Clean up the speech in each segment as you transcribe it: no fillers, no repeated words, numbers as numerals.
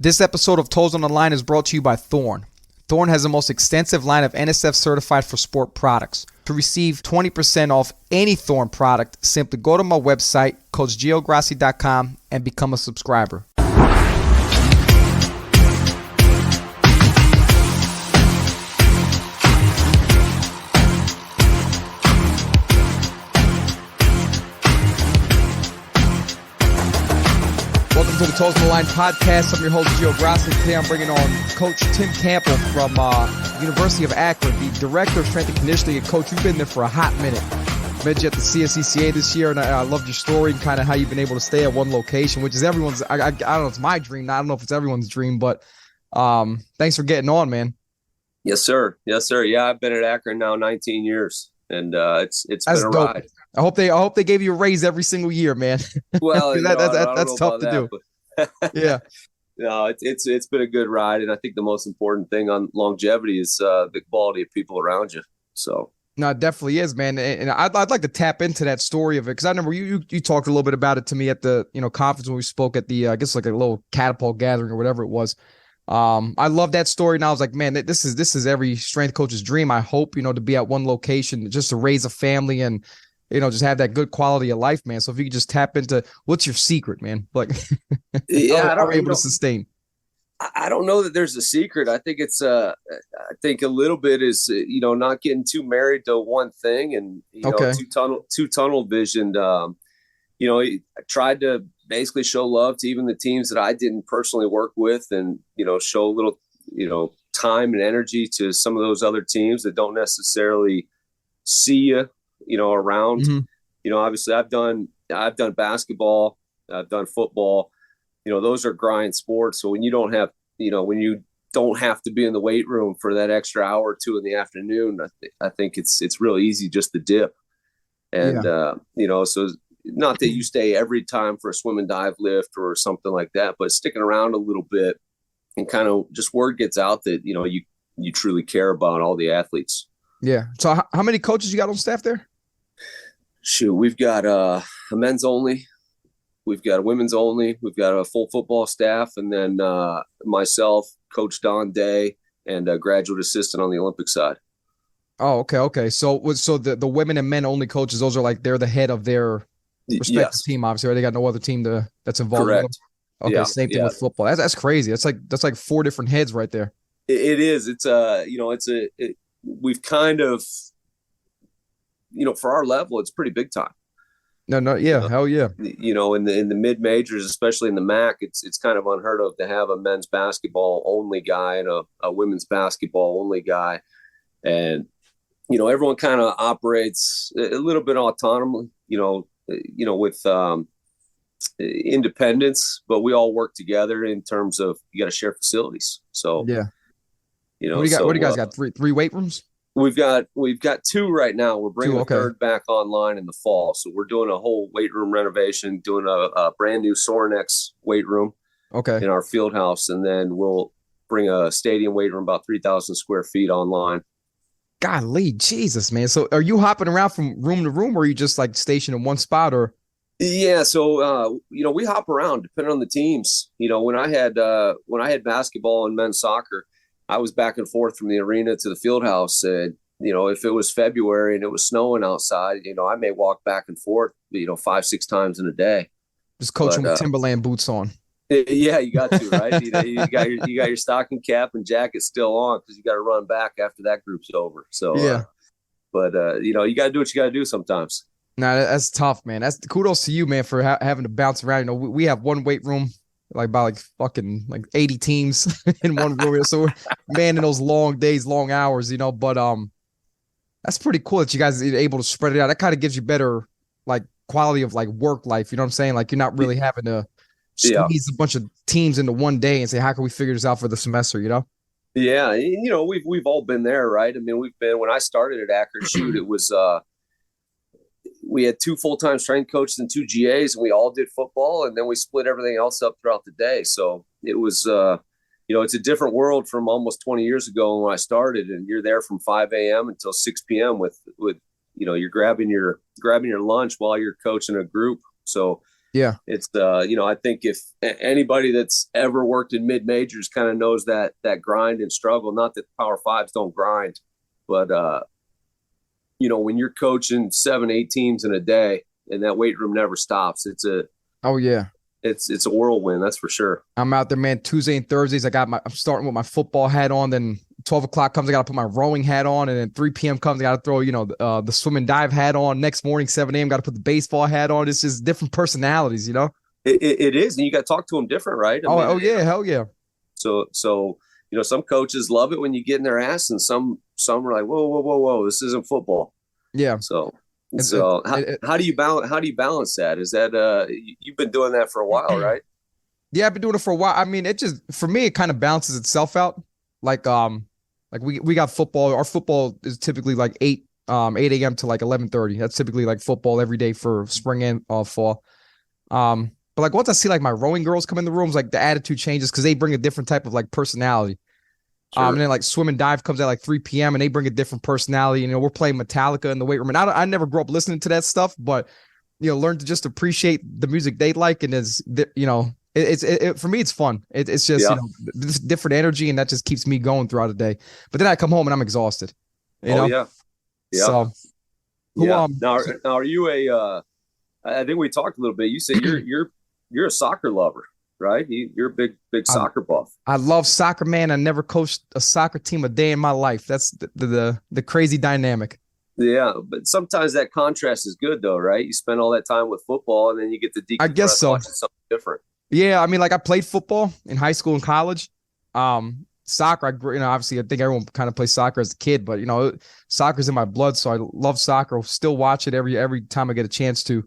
This episode of Toes on the Line is brought to you by Thorne. Thorne has the most extensive line of NSF certified for sport products. To receive 20% off any Thorne product, simply go to my website, CoachGioGrassi.com, and become a subscriber. Welcome to the Toes on the Line podcast. I'm your host, Gio Grassi. Today I'm bringing on Coach Tim Campbell from University of Akron, the Director of Strength and Conditioning. And Coach, you've been there for a hot minute. Met you at the CSCCA this year, and I loved your story and kind of how you've been able to stay at one location, which is everyone's, I don't know, it's my dream. I don't know if it's everyone's dream, but thanks for getting on, man. Yes, sir. Yes, sir. Yeah, I've been at Akron now 19 years, and it's That's been a dope. ride. I hope they gave you a raise every single year, man. Well, that's tough to do. But Yeah. No, it's been a good ride, and I think the most important thing on longevity is the quality of people around you. So. No, it definitely is, man. And I'd like to tap into that story of it, because I remember you talked a little bit about it to me at the conference when we spoke at the I guess like a little catapult gathering or whatever it was. I love that story, and I was like, man, this is every strength coach's dream. I hope to be at one location just to raise a family and just have that good quality of life, man. So if you could just tap into what's your secret, man, like Yeah, how are you able to sustain? I don't know that there's a secret. I think it's I think a little bit is not getting too married to one thing, and Okay. too tunnel visioned. I tried to basically show love to even the teams that I didn't personally work with, and show a little time and energy to some of those other teams that don't necessarily see you around. Mm-hmm. Obviously I've done basketball, I've done football. Those are grind sports. So when you don't have to be in the weight room for that extra hour or two in the afternoon, I think it's real easy just to dip. And, so not that you stay every time for a swim and dive lift or something like that, but sticking around a little bit and kind of just word gets out that, you truly care about all the athletes. Yeah. So how many coaches you got on staff there? Shoot, we've got a men's only. We've got a women's only. We've got a full football staff, and then myself, Coach Don Day, and a graduate assistant on the Olympic side. Oh, okay. So the women and men only coaches, those are like they're the head of their respective team, obviously, right? They got no other team that's involved. Correct. With them? Okay, Yeah, same thing with football. That's crazy. That's like four different heads right there. It is. It's we've kind of for our level, it's pretty big time. No, yeah, hell yeah. In the mid majors, especially in the MAC, it's kind of unheard of to have a men's basketball only guy and a women's basketball only guy, and everyone kind of operates a little bit autonomously, with independence, but we all work together in terms of you got to share facilities. So yeah, what do you guys got? Three weight rooms? We've got two right now. We're bringing Two, a third back online in the fall. So we're doing a whole weight room renovation, doing a brand new Sorinex weight room in our field house. And then we'll bring a stadium weight room, about 3,000 square feet online. Golly, Jesus, man. So are you hopping around from room to room, or are you just like stationed in one spot? Or Yeah. So, we hop around depending on the teams. When I had basketball and men's soccer, I was back and forth from the arena to the field house. And, if it was February and it was snowing outside, I may walk back and forth, 5-6 times in a day. Just coaching with Timberland boots on. Yeah, you got to, right? you got your stocking cap and jacket still on because you got to run back after that group's over. So, yeah. You got to do what you got to do sometimes. Nah, that's tough, man. That's kudos to you, man, for having to bounce around. We have one weight room, about fucking 80 teams in one room. So we're manning those long days, long hours, but that's pretty cool that you guys are able to spread it out. That kind of gives you better quality of work life. You know what I'm saying? You're not really having to squeeze a bunch of teams into one day and say, how can we figure this out for the semester? Yeah. We've all been there, right? I mean, when I started at Akron, it was, we had 2 full-time strength coaches and 2 GAs, and we all did football, and then we split everything else up throughout the day. So it was, it's a different world from almost 20 years ago when I started, and you're there from 5 a.m. until 6 p.m. with you're grabbing your lunch while you're coaching a group. So Yeah. It's I think if anybody that's ever worked in mid majors kind of knows that grind and struggle. Not that Power Fives don't grind, but when you're coaching 7, 8 teams in a day and that weight room never stops, Oh yeah. it's a whirlwind, that's for sure. I'm out there, man. Tuesday and Thursdays, I'm starting with my football hat on. Then 12 o'clock comes, I got to put my rowing hat on. And then 3 p.m. comes, I got to throw, the swim and dive hat on. Next morning, 7 a.m., got to put the baseball hat on. It's just different personalities, It is, and you got to talk to them different, right? Oh yeah, hell yeah. So some coaches love it when you get in their ass, and some are like, whoa, this isn't football. Yeah. So how do you balance that? Is that you've been doing that for a while, right? Yeah, I've been doing it for a while. I mean, for me, it kind of balances itself out. Like we got football. Our football is typically like 8 a.m. to like 11:30. That's typically like football every day for spring and fall. But like once I see like my rowing girls come in the rooms, like the attitude changes because they bring a different type of like personality. Sure. And then like swim and dive comes at like 3 p.m. and they bring a different personality. We're playing Metallica in the weight room, and I never grew up listening to that stuff, but learn to just appreciate the music they like, and for me it's fun. It's just this different energy, and that just keeps me going throughout the day. But then I come home and I'm exhausted. Yeah. So now are you I think we talked a little bit. You said you're a soccer lover, right? You're a big soccer buff. I love soccer, man. I never coached a soccer team a day in my life. That's the crazy dynamic. Yeah, but sometimes that contrast is good though, right? You spend all that time with football and then you get to decompress, I guess so. watching something different. Yeah, I mean, like I played football in high school and college. Soccer, obviously I think everyone kind of plays soccer as a kid, but soccer's in my blood, so I love soccer. I'll still watch it every time I get a chance to.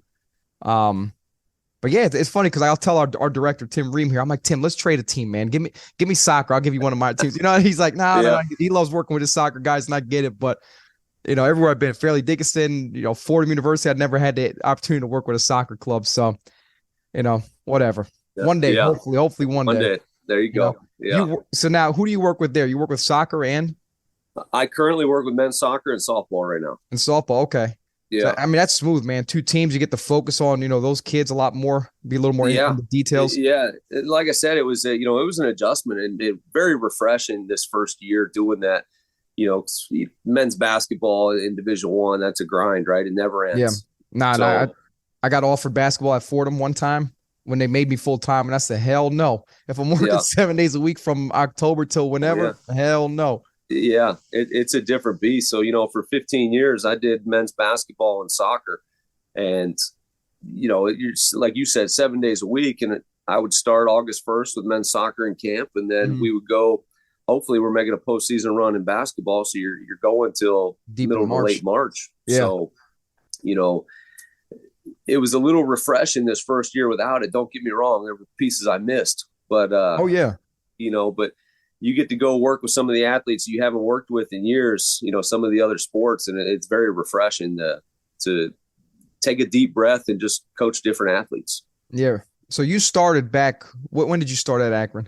But yeah, it's funny because I'll tell our director Tim Ream here. I'm like, Tim, let's trade a team, man. Give me soccer. I'll give you one of my teams. He's like, no. He loves working with his soccer guys, and I get it. But everywhere I've been, Fairleigh Dickinson, Fordham University, I'd never had the opportunity to work with a soccer club. So, whatever. Yeah. One day, hopefully one day. There you go. So now, who do you work with there? You work with soccer and? I currently work with men's soccer and softball right now. And softball, okay. Yeah. So, I mean, that's smooth, man. 2 teams, you get to focus on, those kids a lot more, be a little more into the details. Yeah. Like I said, it was, it was an adjustment and very refreshing this first year doing that. Men's basketball in Division I, that's a grind, right? It never ends. Yeah. I got offered basketball at Fordham one time when they made me full time, and I said, hell no. If I'm working 7 days a week from October till whenever, hell no. Yeah, it's a different beast. So, for 15 years, I did men's basketball and soccer. And, like you said, 7 days a week. And I would start August 1st with men's soccer in camp. And then we would go, hopefully we're making a postseason run in basketball. So you're going till middle to late March. Yeah. So, it was a little refreshing this first year without it. Don't get me wrong. There were pieces I missed. But, but you get to go work with some of the athletes you haven't worked with in years, some of the other sports. And it's very refreshing to take a deep breath and just coach different athletes. Yeah. So you started back, when did you start at Akron?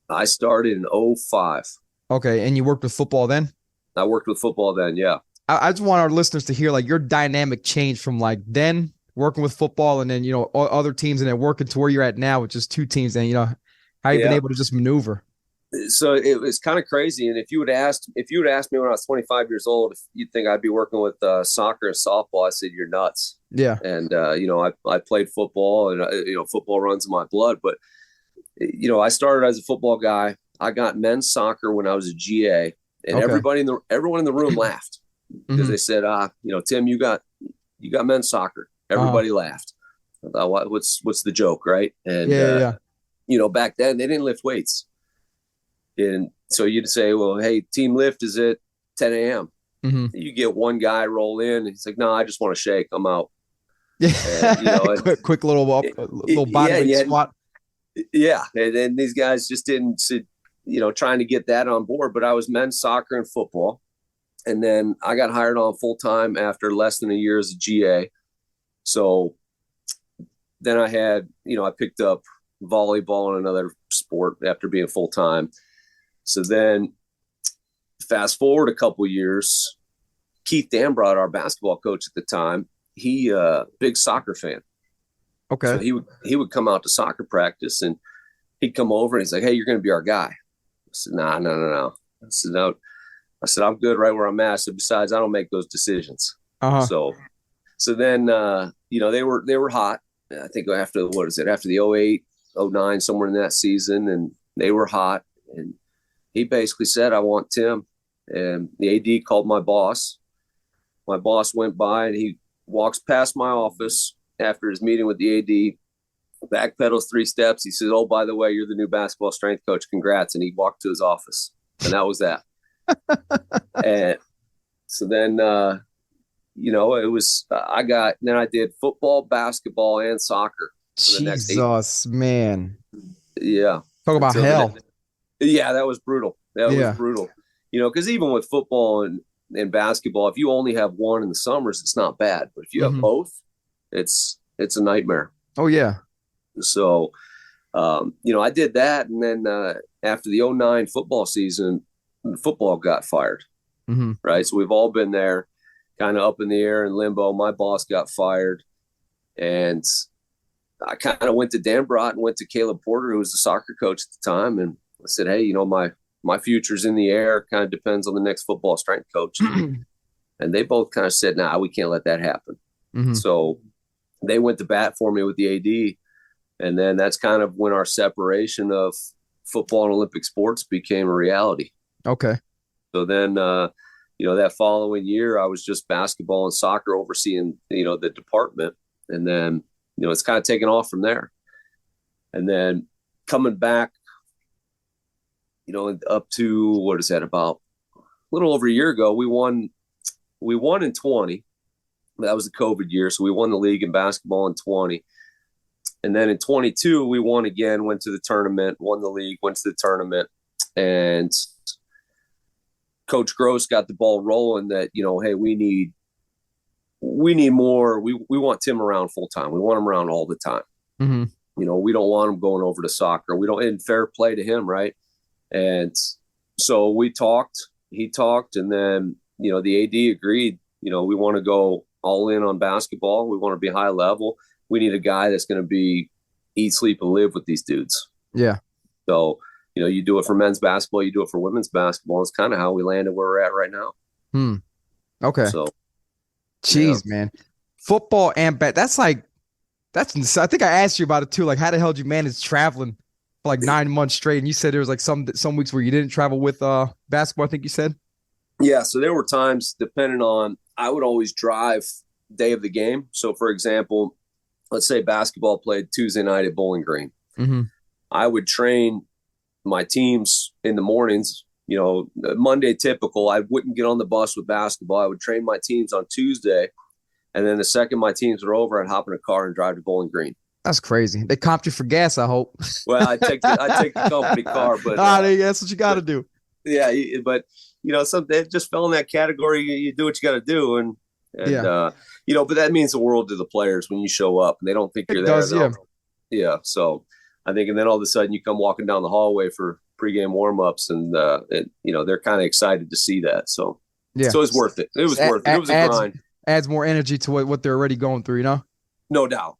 I started in 2005. Okay. And you worked with football then? I worked with football then. Yeah. I just want our listeners to hear like your dynamic change from like then working with football and then, other teams and then working to where you're at now with just 2 teams and, how you've been able to just maneuver. So it was kind of crazy. And if you would ask me when I was 25 years old, if you'd think I'd be working with soccer and softball, I said, you're nuts. Yeah. And, I played football and, football runs in my blood, but, I started as a football guy. I got men's soccer when I was a GA and everyone in the room laughed because they said, Tim, you got men's soccer. Everybody laughed. I thought, what's the joke? Right. And, back then they didn't lift weights. And so you'd say, well, hey, team lift is at 10 a.m. You get one guy roll in and he's like, no, I just want to shake. I'm out. Yeah. quick little body squat. Yeah. And then these guys just didn't, trying to get that on board. But I was men's soccer and football. And then I got hired on full time after less than a year as a GA. So then I had, I picked up volleyball and another sport after being full time. So then fast forward a couple of years, Keith Dambrot, our basketball coach at the time, he big soccer fan. Okay. So he would come out to soccer practice, and he'd come over and he's like, "Hey, you're going to be our guy." I said, "Nah, no, no, no." I said, "No." I said, "I'm good right where I'm at." I said, "Besides, I don't make those decisions." Uh-huh. So then, they were hot. I think after after the 08, 09, somewhere in that season, and they were hot. And he basically said, "I want Tim." And the AD called my boss. My boss went by, and he walks past my office after his meeting with the AD, backpedals 3 steps. He says, "Oh, by the way, you're the new basketball strength coach. Congrats." And he walked to his office, and that was that. And so then, I did football, basketball, and soccer for the next 8. Jesus, man. Yeah. Talk about hell. Yeah, that was brutal. That Yeah. was brutal. Because even with football and basketball, if you only have one in the summers, it's not bad. But if you have both, it's a nightmare. Oh, yeah. So, I did that. And then after the 09 football season, football got fired. Mm-hmm. Right. So we've all been there kind of up in the air in limbo. My boss got fired. And I kind of went to Dan Brott and went to Caleb Porter, who was the soccer coach at the time. And I said, "Hey, my future's in the air. Kind of depends on the next football strength coach." And they both kind of said, "Nah, we can't let that happen." Mm-hmm. So they went to bat for me with the AD. And then that's kind of when our separation of football and Olympic sports became a reality. Okay. So then, that following year, I was just basketball and soccer overseeing, the department. And then, it's kind of taken off from there. And then coming back, up to, about a little over a year ago, we won in 20. That was the COVID year. So we won the league in basketball in 20. And then in 22, we won again, went to the tournament, won the league, went to the tournament. And Coach Gross got the ball rolling that, hey, we need more. We want Tim around full time. We want him around all the time. Mm-hmm. We don't want him going over to soccer. We don't, in fair play to him, right? And so he talked, and then, the AD agreed, we want to go all in on basketball. We want to be high level. We need a guy that's going to be eat, sleep, and live with these dudes. Yeah. So, you do it for men's basketball, you do it for women's basketball. It's kind of how we landed where we're at right now. Okay. So, jeez, man. Football and that's I think I asked you about it too. Like, how the hell did you manage traveling for like 9 months straight? And you said there was like some weeks where you didn't travel with basketball, I think you said. Yeah. So there were times, depending on, I would always drive day of the game. So, for example, let's say basketball played Tuesday night at Bowling Green. Mm-hmm. I would train my teams in the mornings. Monday typical, I wouldn't get on the bus with basketball. I would train my teams on Tuesday. And then the second my teams were over, I'd hop in a car and drive to Bowling Green. That's crazy. They comped you for gas, I hope. Well, I take the company car, but that's what you got to do. Yeah, but they just fell in that category. You do what you got to do, and but that means the world to the players when you show up and they don't think you're there. Yeah. So I think, and then all of a sudden you come walking down the hallway for pregame warmups, and they're kind of excited to see that. So so it's worth it. It was worth it. It was a grind. Adds more energy to what they're already going through, No doubt.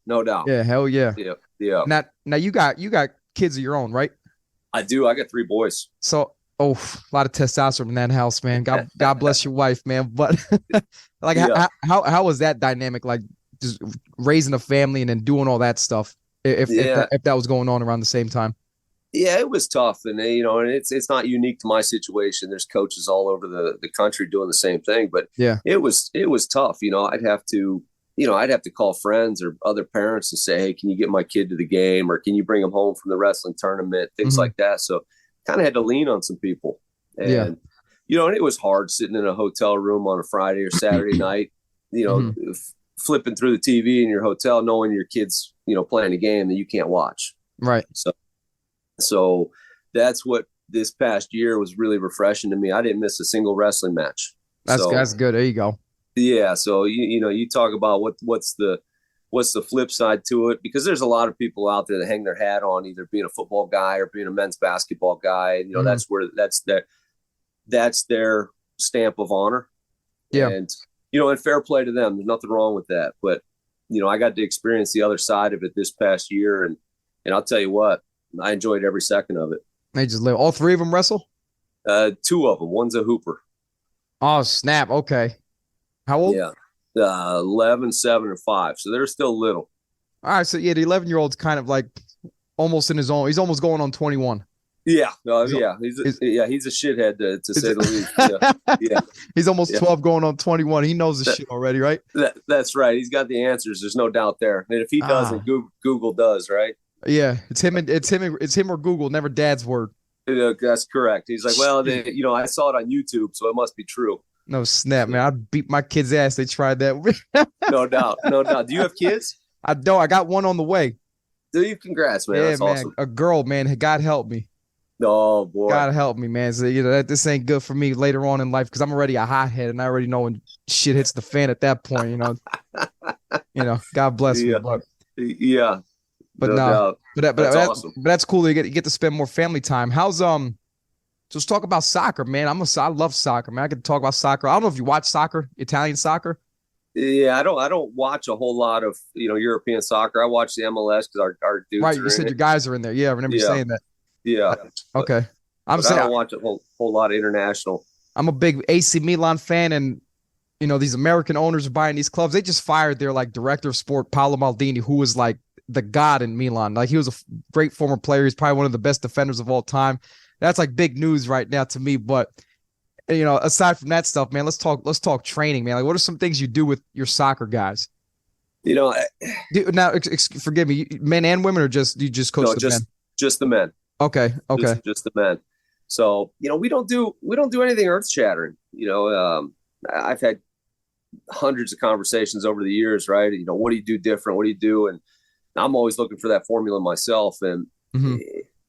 Yeah, hell yeah. Yeah. Now you got kids of your own, right? I do. I got 3 boys. So a lot of testosterone in that house, man. God bless your wife, man. But like, how was that dynamic? Like, just raising a family and then doing all that stuff. If that was going on around the same time. Yeah, it was tough, and and it's not unique to my situation. There's coaches all over the country doing the same thing, but it was tough. I'd have to call friends or other parents and say, "Hey, can you get my kid to the game, or can you bring him home from the wrestling tournament?" Things like that. So kind of had to lean on some people, and and it was hard sitting in a hotel room on a Friday or Saturday night, flipping through the TV in your hotel, knowing your kid's playing a game that you can't watch. Right. So that's what this past year was really refreshing to me. I didn't miss a single wrestling match. That's good. There you go. Yeah. So you talk about what's the flip side to it, because there's a lot of people out there that hang their hat on either being a football guy or being a men's basketball guy. And, that's their stamp of honor. Yeah. And, and fair play to them. There's nothing wrong with that. But, I got to experience the other side of it this past year, and I'll tell you what, I enjoyed every second of it. They just live. All three of them wrestle? Two of them. One's a hooper. Oh, snap. Okay. How old? Yeah. 11, 7, and 5. So they're still little. All right. So, yeah, the 11-year-old's kind of like almost in his own. He's almost going on 21. Yeah. Yeah. He's a shithead, to say the least. Yeah. He's almost 12 going on 21. He knows the shit already, right? That's right. He's got the answers. There's no doubt there. And if he doesn't, Google does, right? Yeah. It's him or Google, never dad's word. That's correct. He's like, well, I saw it on YouTube, so it must be true. No snap, man. I beat my kid's ass. They tried that. No doubt. No doubt. Do you have kids? I don't. I got one on the way. Do you? Congrats, man. Yeah, That's man. awesome. A girl, man. God help me. Oh, boy. God help me, man. So, this ain't good for me later on in life because I'm already a hothead and I already know when shit hits the fan at that point, God bless me. But, yeah. But that's awesome. But that's cool. You get to spend more family time. How's let's talk about soccer, man. I love soccer, man. I could talk about soccer. I don't know if you watch soccer, Italian soccer. Yeah, I don't watch a whole lot of European soccer. I watch the MLS because our dudes. Right, you said your guys are in there. Yeah, I remember you saying that. Yeah. Okay. I don't watch a whole lot of international. I'm a big AC Milan fan, and these American owners are buying these clubs. They just fired their director of sport, Paolo Maldini, who was like the god in Milan. Like he was a great former player. He's probably one of the best defenders of all time. That's like big news right now to me. But aside from that stuff, man, let's talk training, man. Like, what are some things you do with your soccer guys? Now, forgive me, men and women, or you just coach the men? Just the men. Okay. Just the men. So we don't do anything earth shattering. I've had hundreds of conversations over the years, right? What do you do different? What do you do? And I'm always looking for that formula myself. And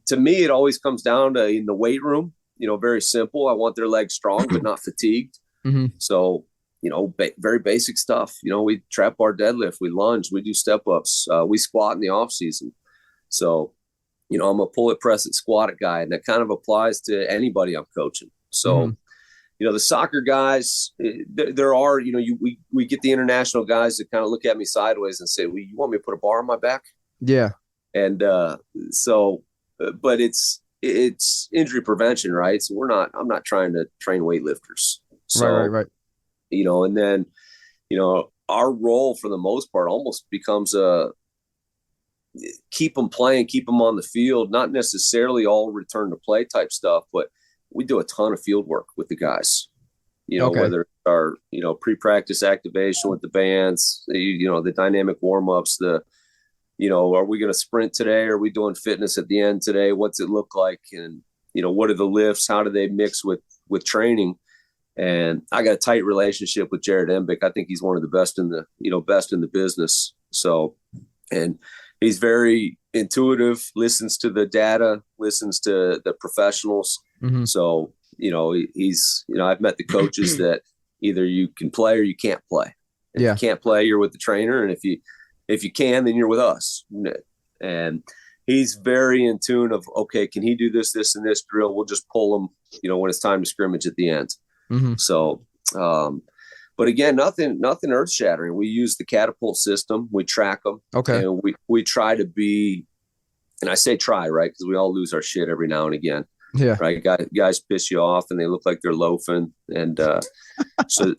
to me, it always comes down to in the weight room. Very simple. I want their legs strong but not fatigued. So very basic stuff. We trap bar deadlift, we lunge, we do step ups, we squat in the off season. So I'm a pull it, press it, squat it guy, and that kind of applies to anybody I'm coaching. So the soccer guys, there are we get the international guys that kind of look at me sideways and say, well, you want me to put a bar on my back? Yeah. And but it's injury prevention, right? So I'm not trying to train weightlifters. So, right. And then, our role for the most part almost becomes keep them playing, keep them on the field, not necessarily all return to play type stuff, but we do a ton of field work with the guys, whether it's our, pre-practice activation with the bands, the dynamic warm-ups, are we going to sprint today? Are we doing fitness at the end today? What's it look like? And, what are the lifts? How do they mix with training? And I got a tight relationship with Jared Embick. I think he's one of the best in the business. So, and he's very intuitive, listens to the data, listens to the professionals. So, he's, I've met the coaches that either you can play or you can't play. If you can't play, you're with the trainer. And if you can, then you're with us. And he's very in tune of, okay, can he do this, and this drill? We'll just pull him, when it's time to scrimmage at the end. So, but again, nothing earth shattering. We use the catapult system. We track them. Okay. And we try to be, and I say try, right? Because we all lose our shit every now and again. Yeah. Right. Guys piss you off and they look like they're loafing. And, so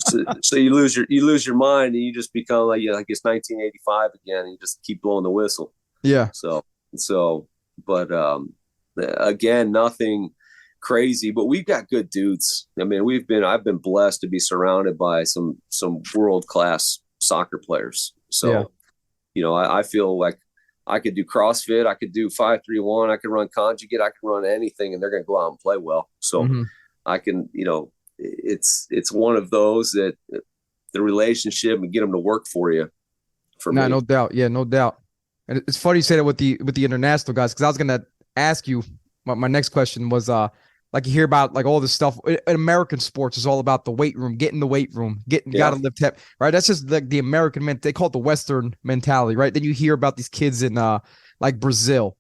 you lose your mind and you just become like it's 1985 again. And you just keep blowing the whistle. Yeah. But again, nothing crazy, but we've got good dudes. I mean, I've been blessed to be surrounded by some world-class soccer players. So, I feel like I could do CrossFit, I could do 5-3-1, I could run conjugate, I can run anything, and they're going to go out and play well. So I can, it's one of those that the relationship and get them to work for you. No doubt. Yeah, no doubt. And it's funny you say that with the international guys, because I was going to ask you, my next question was, like you hear about like all this stuff in American sports is all about the weight room, get in the weight room, gotta lift heavy, right? That's just like the American they call it the Western mentality, right? Then you hear about these kids in like Brazil.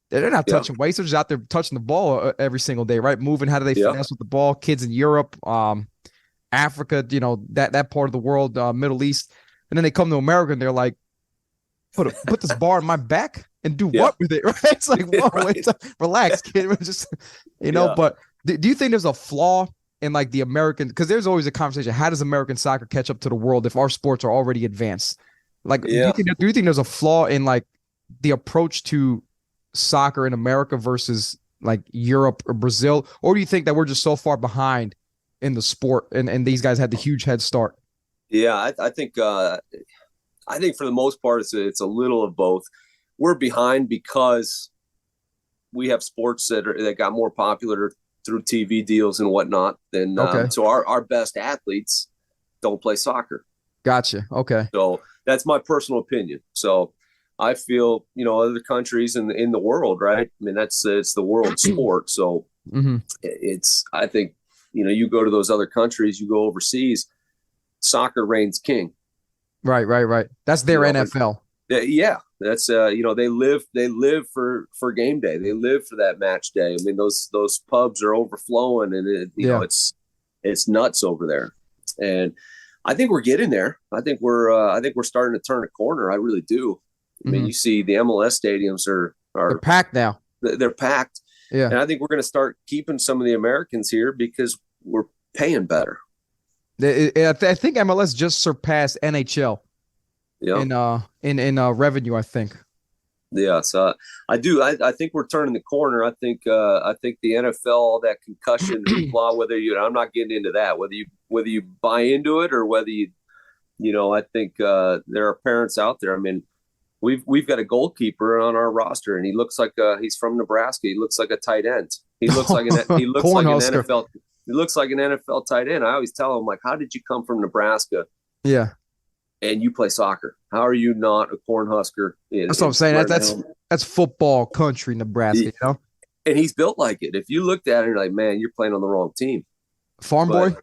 They're not touching weights, they're just out there touching the ball every single day, right? Moving, how do they finesse with the ball? Kids in Europe, Africa, that part of the world, Middle East. And then they come to America and they're like, put this bar on my back and do Yeah. what with it? Right? It's like, whoa, Right. relax, kid. Just Yeah. But do you think there's a flaw in like the American? Because there's always a conversation. How does American soccer catch up to the world if our sports are already advanced? Like, Yeah. do you think there's a flaw in like the approach to soccer in America versus like Europe or Brazil, or do you think that we're just so far behind in the sport and these guys had the huge head start? Yeah. I think for the most part, it's a little of both. We're behind because we have sports that got more popular through TV deals and whatnot. Than Okay. So our best athletes don't play soccer. Gotcha. Okay. So that's my personal opinion. So I feel, other countries in the world, right? I mean, it's the world sport. So Mm-hmm. I think, you go to those other countries, you go overseas, soccer reigns king. Right. That's their NFL. Yeah, that's they live for game day. They live for that match day. I mean, those pubs are overflowing, and it's nuts over there. And I think we're getting there. I think we're starting to turn a corner. I really do. I mean, you see the MLS stadiums are They're packed now. They're packed. Yeah. And I think we're going to start keeping some of the Americans here because we're paying better. I think MLS just surpassed NHL. Yeah. In revenue, I think. Yeah, so I do. I think we're turning the corner. I think the NFL, all that concussion blah. I'm not getting into that. Whether you buy into it or whether I think there are parents out there. I mean, we've got a goalkeeper on our roster, and he looks like he's from Nebraska. He looks like a tight end. He looks like an NFL. He looks like an NFL tight end. I always tell him, like, how did you come from Nebraska? Yeah. And you play soccer. How are you not a Cornhusker? That's what I'm saying. That's football country, Nebraska. And he's built like it. If you looked at it, you're like, man, you're playing on the wrong team. Farm boy.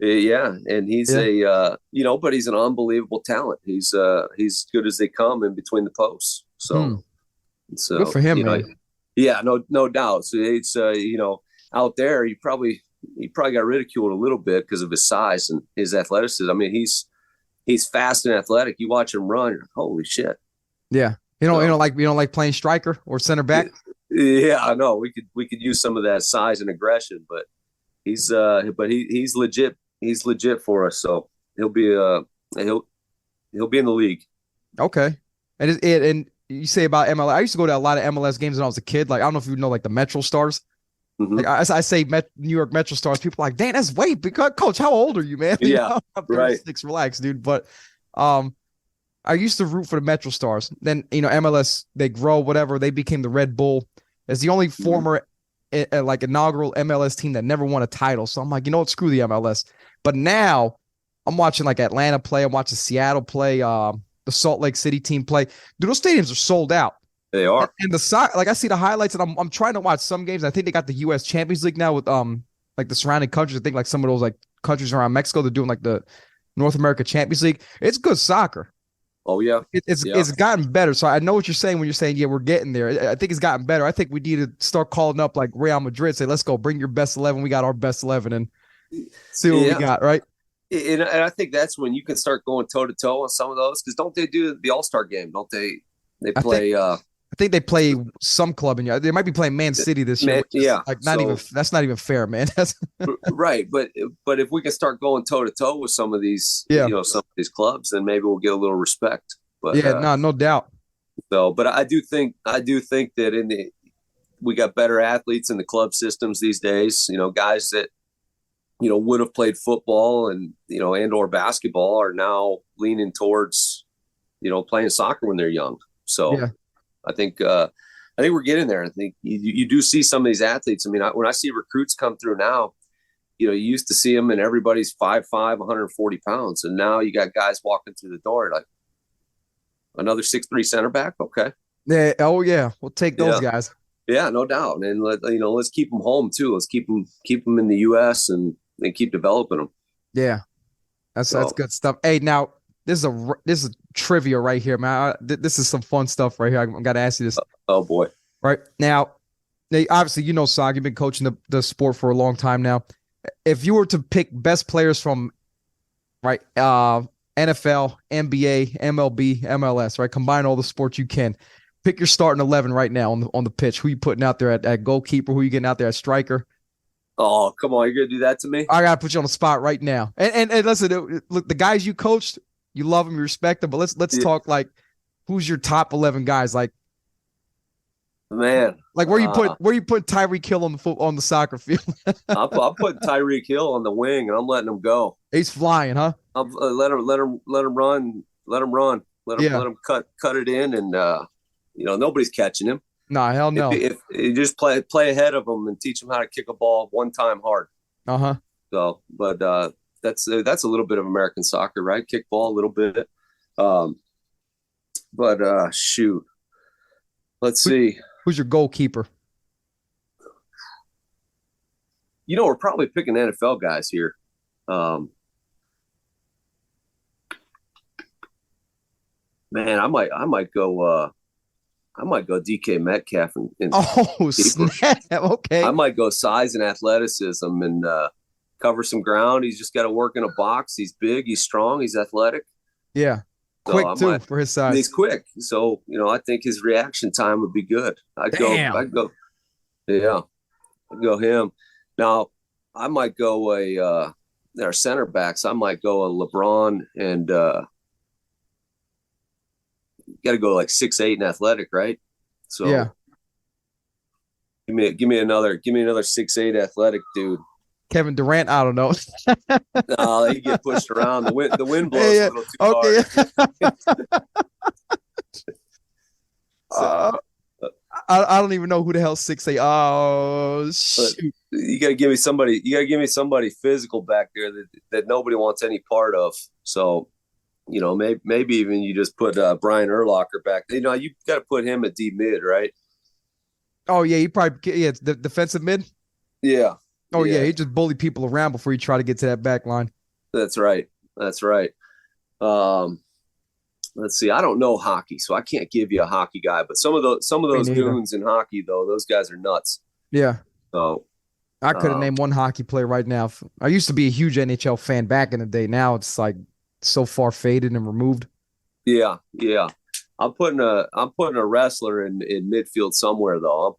Yeah, and he's but he's an unbelievable talent. He's good as they come in between the posts. So good for him, man. Yeah, no doubt. So it's out there, he probably got ridiculed a little bit because of his size and his athleticism. I mean, he's fast and athletic. You watch him run, you're like, holy shit. Yeah. You don't like playing striker or center back? Yeah, I know. We could use some of that size and aggression, but he's legit. He's legit for us. So he'll be in the league. Okay. And you say about MLS. I used to go to a lot of MLS games when I was a kid. Like, I don't know if you know, like the Metro Stars. Mm-hmm. Like I say New York Metro Stars, people are like, dang, that's way because Coach, how old are you, man? Yeah, I'm 36, right. Relax, dude. But I used to root for the Metro Stars. Then, MLS, they grow, whatever. They became the Red Bull. It's the only former inaugural MLS team that never won a title. So I'm like, screw the MLS. But now I'm watching like Atlanta play. I'm watching Seattle play, the Salt Lake City team play. Dude, those stadiums are sold out. They are. And I see the highlights, and I'm trying to watch some games. I think they got the U.S. Champions League now with like the surrounding countries. I think like some of those like countries around Mexico, they're doing like the North America Champions League. It's good soccer. Oh yeah, it's gotten better. So I know what you're saying when you're saying, yeah, we're getting there. I think it's gotten better. I think we need to start calling up like Real Madrid, say, let's go, bring your best 11. We got our best 11, and see what we got, right? And I think that's when you can start going toe to toe on some of those, because don't they do the All-Star game? Don't they? They play. I think they play some club in. They might be playing Man City this year. That's not even fair, man. Right, but if we can start going toe to toe with some of these, some of these clubs, then maybe we'll get a little respect. But no doubt. So, but I do think that we got better athletes in the club systems these days. Guys that would have played football and or basketball are now leaning towards playing soccer when they're young. So. Yeah. I think we're getting there. I think you do see some of these athletes. I mean, when I see recruits come through now, you used to see them and everybody's 5'5", 140 pounds. And now you got guys walking through the door like another 6'3" center back. Okay. Yeah. Oh yeah. We'll take those guys. Yeah, no doubt. And let's keep them home too. Let's keep them in the U.S. and keep developing them. Yeah. That's good stuff. Hey, now, This is trivia right here, man. This is some fun stuff right here. I got to ask you this. Oh boy! Right now, obviously soccer. You've been coaching the sport for a long time now. If you were to pick best players from NFL, NBA, MLB, MLS, right? Combine all the sports you can. Pick your starting 11 right now on the pitch. Who you putting out there at goalkeeper? Who you getting out there at striker? Oh, come on. You're going to do that to me? I got to put you on the spot right now. And listen, look, the guys you coached, you love them, you respect them, but let's talk like who's your top 11 guys? Like, man, like where you put Tyreek Hill on the soccer field? I'm putting Tyreek Hill on the wing, and I'm letting him go. He's flying, huh? I'm let him run, let him cut it in, and nobody's catching him. Nah, hell no. If you just play ahead of him and teach him how to kick a ball one time hard. So, but that's a little bit of American soccer, right? Kick ball a little bit. Shoot. Let's see. Who's your goalkeeper? We're probably picking NFL guys here. Man, I might go DK Metcalf and snap. Okay. I might go size and athleticism and cover some ground. He's just got to work in a box. He's big, he's strong, he's athletic. Yeah. Quick too for his size. He's quick. So, I think his reaction time would be good. I'd go him. Now, I might go our center backs. I might go a LeBron and got to go like 6'8" and athletic, right? So yeah, give me another 6'8" athletic dude. Kevin Durant, I don't know. No, he get pushed around. The wind blows a little too hard. So, I don't even know who the hell 6'8". Oh shoot! You gotta give me somebody. You gotta give me somebody physical back there that nobody wants any part of. So, maybe even you just put Brian Urlacher back. You got to put him at D mid, right? Oh yeah, he probably the defensive mid. Yeah. Oh yeah, he just bully people around before you try to get to that back line. That's right. Let's see. I don't know hockey, so I can't give you a hockey guy. But some of those goons in hockey, though, those guys are nuts. Yeah. So I couldn't name one hockey player right now. I used to be a huge NHL fan back in the day. Now it's like so far faded and removed. Yeah. I'm putting a wrestler in midfield somewhere though.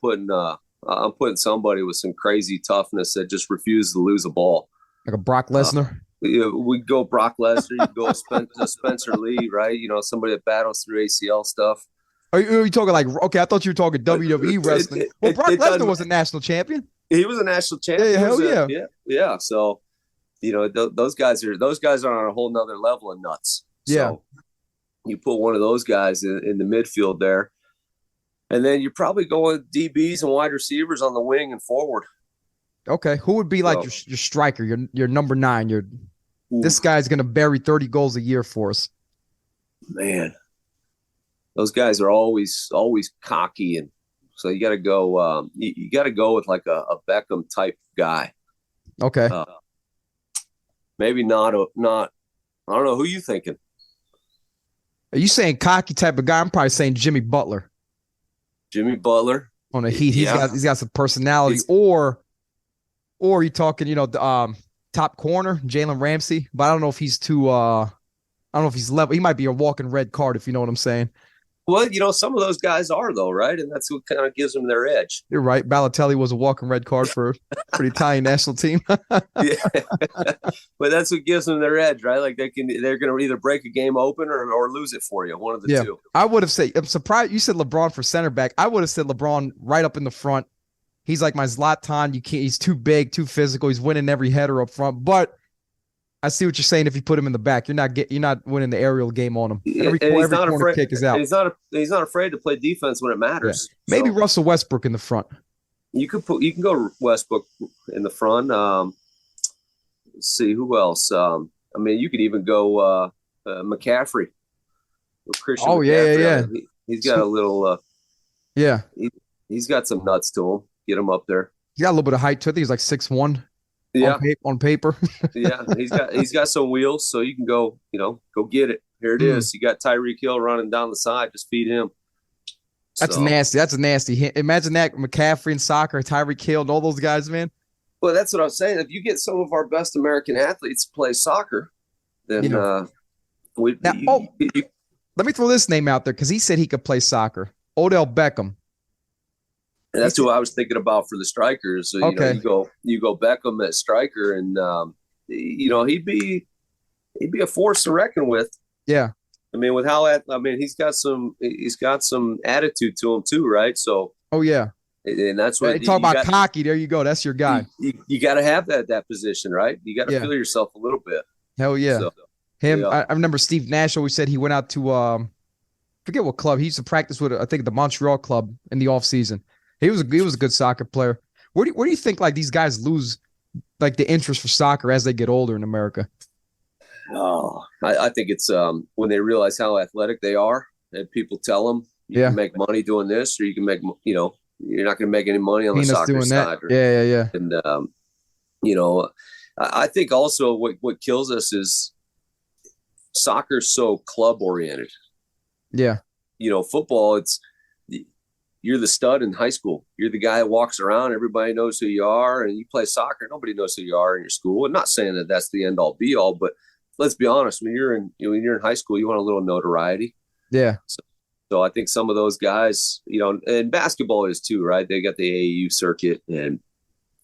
I'm putting somebody with some crazy toughness that just refuses to lose a ball. Like a Brock Lesnar? We go Brock Lesnar, you go Spencer Lee, right? Somebody that battles through ACL stuff. Are you talking like, okay, I thought you were talking WWE wrestling. Brock Lesnar was a national champion. He was a national champion. Yeah, hell yeah. Yeah. So, those guys are on a whole nother level of nuts. Yeah. So you put one of those guys in the midfield there. And then you're probably going DBs and wide receivers on the wing and forward. Okay, who would be like your striker, your number 9? This guy's going to bury 30 goals a year for us. Man, those guys are always cocky, and so you got to go. You got to go with like a Beckham type guy. Okay, maybe not. I don't know. Who are you thinking? Are you saying cocky type of guy? I'm probably saying Jimmy Butler. Jimmy Butler on the Heat. He's got some personality. Or you talking, top corner, Jalen Ramsey. But I don't know if he's too. I don't know if he's level. He might be a walking red card, if you know what I'm saying. Well, some of those guys are though, right? And that's what kind of gives them their edge. You're right. Balotelli was a walking red card for the Italian national team. Yeah, but that's what gives them their edge, right? Like they're going to either break a game open or lose it for you. One of the two. I would have said. I'm surprised you said LeBron for center back. I would have said LeBron right up in the front. He's like my Zlatan. He's too big, too physical. He's winning every header up front, but. I see what you're saying. If you put him in the back, you're not winning the aerial game on him. Every corner kick is out. He's not afraid to play defense when it matters. Yeah. Maybe Russell Westbrook in the front. You can go Westbrook in the front. Let's see who else. You could even go McCaffrey. Christian McCaffrey. Yeah. He's got a little. He's got some nuts to him. Get him up there. He got a little bit of height too. I think he's like 6'1". Yeah, on paper. Yeah, he's got some wheels, so you can go get it. Here it is. You got Tyreek Hill running down the side. Just feed him. That's nasty. That's a nasty hit. Imagine that McCaffrey in soccer, Tyreek Hill, and all those guys, man. Well, that's what I was saying. If you get some of our best American athletes to play soccer, then Now, let me throw this name out there because he said he could play soccer. Odell Beckham. And that's who I was thinking about for the strikers. So, you go Beckham at striker, and he'd be a force to reckon with. Yeah. I mean, he's got some attitude to him too, right? So. Oh yeah. And that's what talk about cocky. There you go. That's your guy. You got to have that position, right? You got to feel yourself a little bit. Hell yeah. So, him. Yeah. I remember Steve Nash always said he went out to forget what club he used to practice with. I think the Montreal club in the off season. He was a good soccer player. Where do you think like these guys lose like the interest for soccer as they get older in America? Oh, I think it's when they realize how athletic they are, and people tell them you can make money doing this, or you can make you're not going to make any money on the soccer side. Yeah. And I think also what kills us is soccer's so club oriented. Yeah. Football, you're the stud in high school. You're the guy that walks around. Everybody knows who you are. And you play soccer. Nobody knows who you are in your school. I'm not saying that that's the end all be all, but let's be honest. When you're in high school, you want a little notoriety. Yeah. So I think some of those guys, and basketball is too, right? They got the AAU circuit,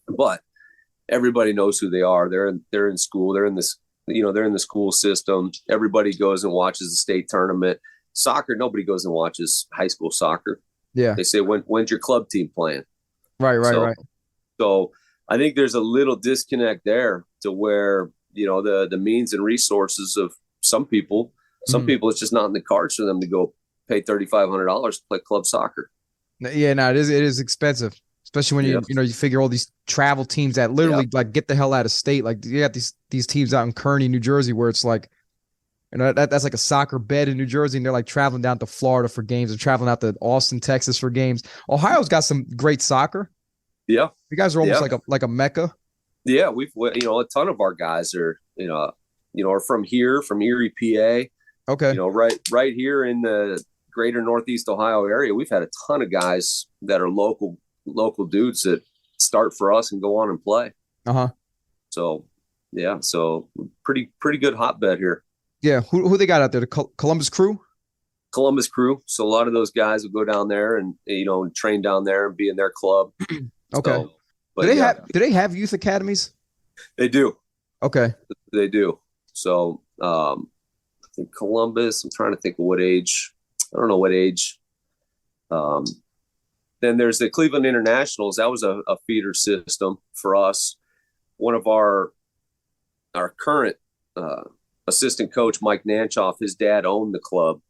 but everybody knows who they are. They're in school. They're in this, they're in the school system. Everybody goes and watches the state tournament. Soccer, nobody goes and watches high school soccer. Yeah. They say, when's your club team playing? Right. So I think there's a little disconnect there to where, the means and resources of some people, it's just not in the cards for them to go pay $3,500 to play club soccer. Yeah, no, it is expensive, especially when you figure all these travel teams that literally like get the hell out of state. Like you got these teams out in Kearney, New Jersey, where it's like, that's like a soccer bed in New Jersey, and they're like traveling down to Florida for games, and traveling out to Austin, Texas for games. Ohio's got some great soccer. Yeah, you guys are almost like a mecca. Yeah, we've a ton of our guys are are from here, from Erie, PA. Okay, right here in the greater Northeast Ohio area, we've had a ton of guys that are local dudes that start for us and go on and play. So pretty good hotbed here. Yeah, who they got out there? The Columbus Crew. Columbus Crew. So a lot of those guys will go down there and train down there and be in their club. Okay. So, do they have youth academies? They do. Okay. They do. So I think Columbus. I'm trying to think of what age. I don't know what age. Then there's the Cleveland Internationals. That was a feeder system for us. One of our current assistant coach, Mike Nanchoff, his dad owned the club.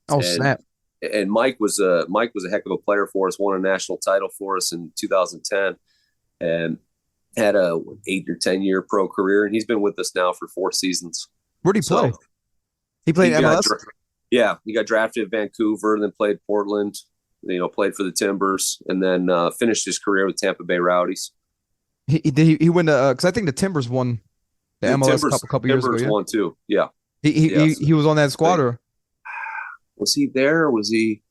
Oh, snap. And Mike was a heck of a player for us, won a national title for us in 2010, and had a 8 or 10 year pro career. And he's been with us now for 4 seasons. Where'd he play? He played MLS? He got drafted at Vancouver, then played Portland, played for the Timbers, and then finished his career with Tampa Bay Rowdies. He went to because I think the Timbers won the MLS a couple years ago. Timbers won too. Yeah. He was on that squad, or was he there? Or was he?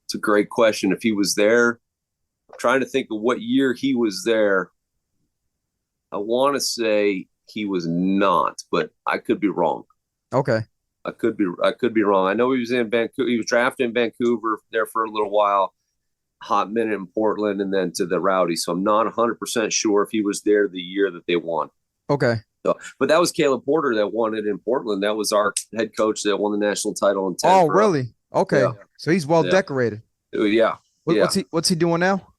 It's a great question. If he was there, I'm trying to think of what year he was there. I want to say he was not, but I could be wrong. Okay. I could be wrong. I know he was in Vancouver. He was drafted in Vancouver there for a little while, hot minute in Portland, and then to the Rowdies. So I'm not 100% sure if he was there the year that they won. Okay. So, but that was Caleb Porter that won it in Portland. That was our head coach that won the national title in 10. Oh, really? Okay. Yeah. So he's well decorated. Yeah. What's he doing now?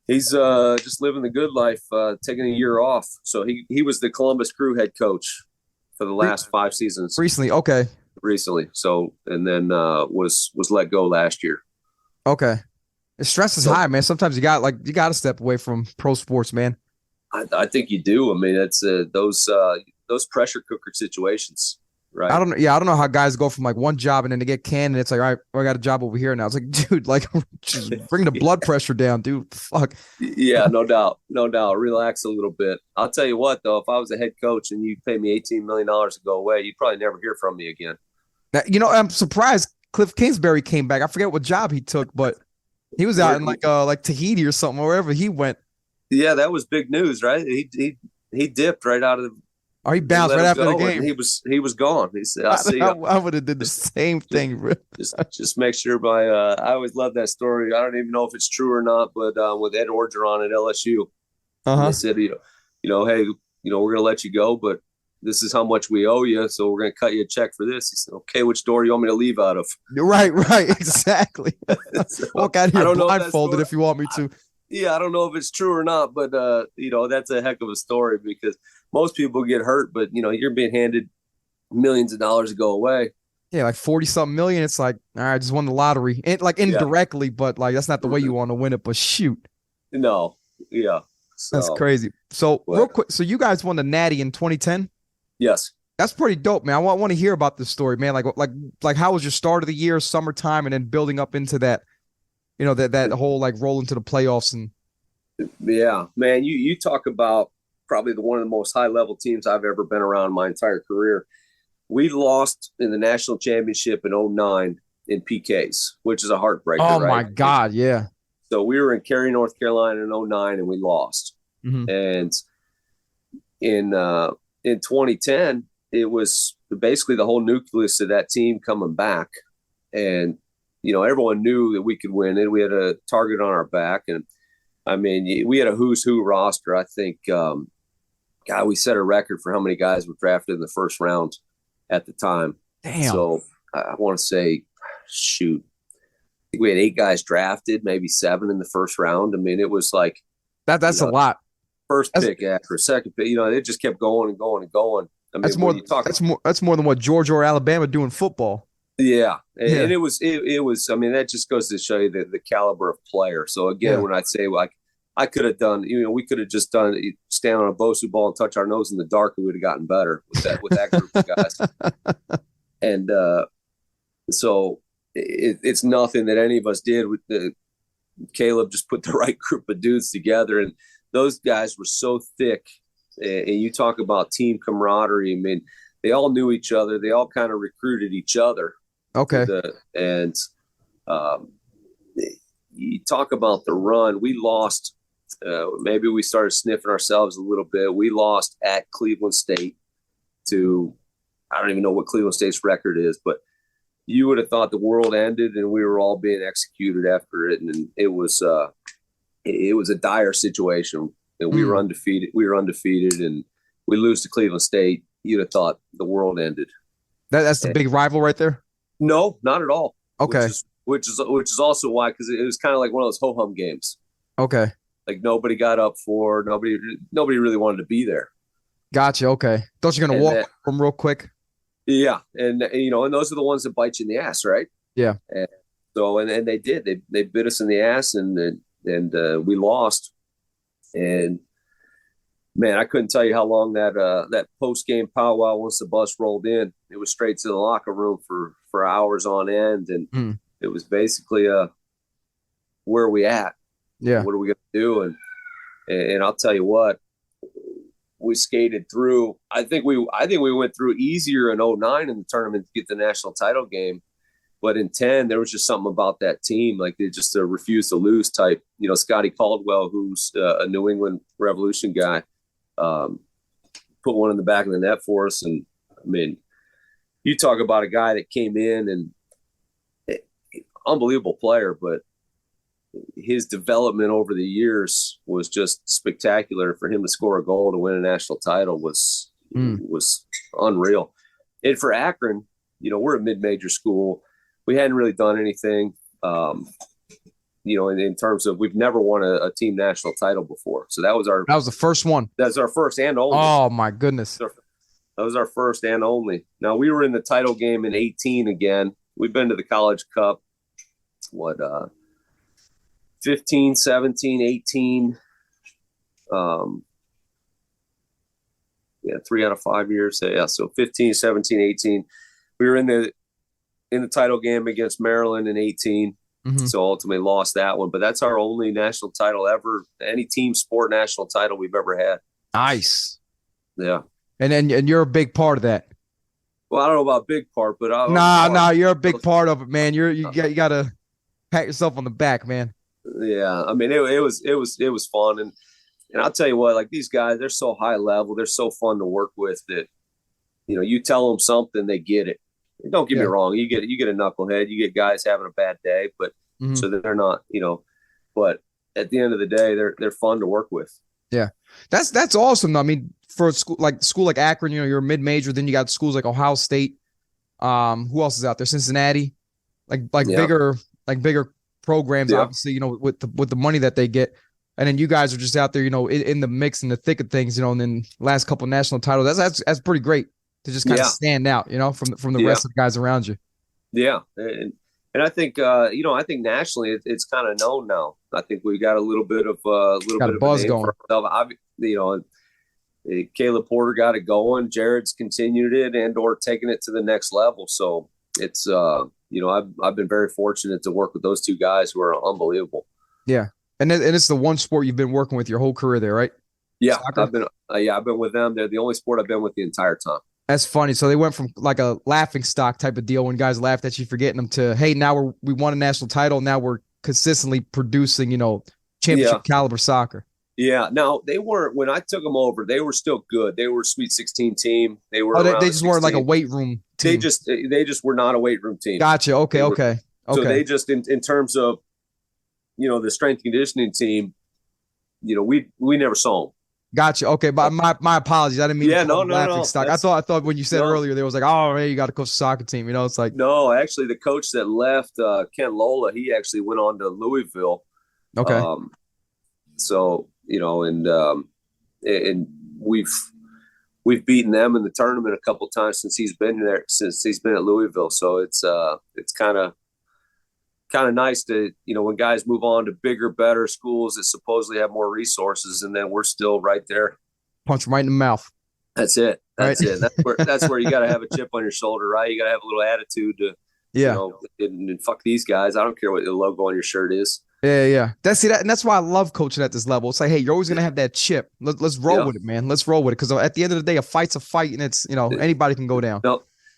He's just living the good life, taking a year off. So he was the Columbus Crew head coach for the last 5 seasons. Recently, okay. Recently. So, and then was let go last year. Okay. The stress is high, man. Sometimes you got to step away from pro sports, man. I think you do. I mean, it's those pressure cooker situations, right? I don't know how guys go from like one job and then they get canned and it's like, all right, I got a job over here now. It's like, dude, like just bring the blood pressure down, dude. Fuck. Yeah, no doubt. Relax a little bit. I'll tell you what, though, if I was a head coach and you paid me $18 million to go away, you'd probably never hear from me again. Now, I'm surprised Cliff Kingsbury came back. I forget what job he took, but he was out in like Tahiti or something, or wherever he went. Yeah, that was big news, right? He dipped right out of Oh, he We bounced let right him after the go, and game. he was gone. He said, "I'll see you." I would have did the same thing, bro. Just make sure my I always love that story. I don't even know if it's true or not, but with Ed Orgeron at LSU, and they Uh-huh. said, hey, we're gonna let you go, but this is how much we owe you, so we're gonna cut you a check for this. He said, okay, which door do you want me to leave out of? Right, right, exactly. So, Walk out I here don't know if that blindfolded story. if you want me to. Yeah, I don't know if it's true or not, but that's a heck of a story because most people get hurt, but you're being handed millions of dollars to go away. Yeah, like 40 something million. It's like, all right, I just won the lottery. It, like Yeah. indirectly, but like that's not the way you want to win it. But shoot, No. Yeah. that's So, crazy. So real but quick, so you guys won the Natty in 2010. yes. That's pretty dope, man. I want to hear about this story, man. Like how was your start of the year, summertime, and then building up into that, that whole like roll into the playoffs and Yeah, man, you talk about probably one of the most high level teams I've ever been around my entire career. We lost in the national championship in '09 in PKs, which is a heartbreaker, oh my right? God, yeah. So we were in Cary, North Carolina in '09 and we lost. Mm-hmm. And in 2010, it was basically the whole nucleus of that team coming back. And everyone knew that we could win it. We had a target on our back, and I mean, we had a who's who roster. I think, God, we set a record for how many guys were drafted in the first round at the time. Damn. So I want to say, shoot, I think we had 8 guys drafted, maybe 7 in the first round. I mean, it was like That's a lot. First pick after second pick. It just kept going and going and going. I mean, that's more than what Georgia or Alabama do in football. Yeah. And it was I mean, that just goes to show you the caliber of player. So again, when I say like I could have done, we could have just done stand on a Bosu ball and touch our nose in the dark, and we'd have gotten better with that group of guys. And so it's nothing that any of us did. Caleb just put the right group of dudes together, and those guys were so thick. And you talk about team camaraderie. I mean, they all knew each other. They all kind of recruited each other. Okay. You talk about the run. We lost. Maybe we started sniffing ourselves a little bit. We lost at Cleveland State to, I don't even know what Cleveland State's record is, but you would have thought the world ended and we were all being executed after it. And it was a dire situation. And we were undefeated. We were undefeated, and we lose to Cleveland State. You'd have thought the world ended. That's the big rival right there. No, not at all. Okay. Which is also why, because it was kind of like one of those ho-hum games. Okay. Like nobody got up for, nobody really wanted to be there. Gotcha. Okay. Thought you're gonna walk from real quick. Yeah, and and those are the ones that bite you in the ass, right? Yeah. And so and they did. They bit us in the ass, and we lost. And man, I couldn't tell you how long that post game powwow, once the bus rolled in, it was straight to the locker room for hours on end, and it was basically where are we at? Yeah, what are we gonna do? And I'll tell you what, we skated through. I think we went through easier in '09 in the tournament to get the national title game. But in 10, there was just something about that team. Like they just refused to lose type. Scotty Caldwell, who's a New England Revolution guy, put one in the back of the net for us. And I mean, you talk about a guy that came in and unbelievable player, but his development over the years was just spectacular. For him to score a goal to win a national title was unreal. And for Akron, we're a mid-major school. We hadn't really done anything, in terms of we've never won a team national title before. So that was the first one. That's our first and only. Oh my goodness. That was our first and only. Now we were in the title game in 18 again. We've been to the College Cup, 15, 17, 18. 3 out of 5 years. Yeah, so 15, 17, 18. We were in the title game against Maryland in 18. So ultimately lost that one. But that's our only national title ever, any team sport national title we've ever had. Nice. Yeah. And you're a big part of that. Well, I don't know about big part, but you're a big part of it, man. You got to pat yourself on the back, man. Yeah, I mean it was fun, and And I'll tell you what, like these guys, they're so high level, they're so fun to work with that, you tell them something, they get it. Don't get me wrong, you get a knucklehead, you get guys having a bad day, but so they're not, but at the end of the day, they're fun to work with. Yeah, that's awesome. I mean, for a school like Akron, you're a mid-major. Then you got schools like Ohio State. Who else is out there? Cincinnati, bigger programs. Yeah. Obviously, with the money that they get, and then you guys are just out there, in the mix, in the thick of things, and then last couple of national titles. That's pretty great to just kind of stand out, from the rest of the guys around you. Yeah, and I think I think nationally it's kind of known now. I think we got a little bit of buzz going. Caleb Porter got it going. Jared's continued it and/or taking it to the next level. So it's I've been very fortunate to work with those two guys who are unbelievable. Yeah, and it's the one sport you've been working with your whole career there, right? Yeah, Soccer? I've been with them. They're the only sport I've been with the entire time. That's funny. So they went from like a laughing stock type of deal when guys laughed at you for getting them to, hey, now we won a national title. Now we're consistently producing, championship caliber soccer. Yeah. Now they weren't, when I took them over, they were still good. They were a Sweet 16 team. They were. They just weren't like a weight room team. They just were not a weight room team. Gotcha. Okay. So they just in terms of, the strength conditioning team, we never saw them. Gotcha. Okay, but my apologies. I didn't mean laughing stock. I thought when you said earlier there was like, oh, hey, you got to coach the soccer team. It's like no. Actually, the coach that left, Ken Lola, he actually went on to Louisville. Okay. So and we've beaten them in the tournament a couple of times since he's been there. Since he's been at Louisville, so it's kind of nice to, when guys move on to bigger, better schools that supposedly have more resources, and then we're still right there. Punch right in the mouth. That's it. That's it. That's where you got to have a chip on your shoulder, right? You got to have a little attitude to, and fuck these guys. I don't care what the logo on your shirt is. Yeah. And that's why I love coaching at this level. It's like, hey, you're always gonna have that chip. Let's roll with it, man. Let's roll with it, because at the end of the day, a fight's a fight, and it's anybody can go down.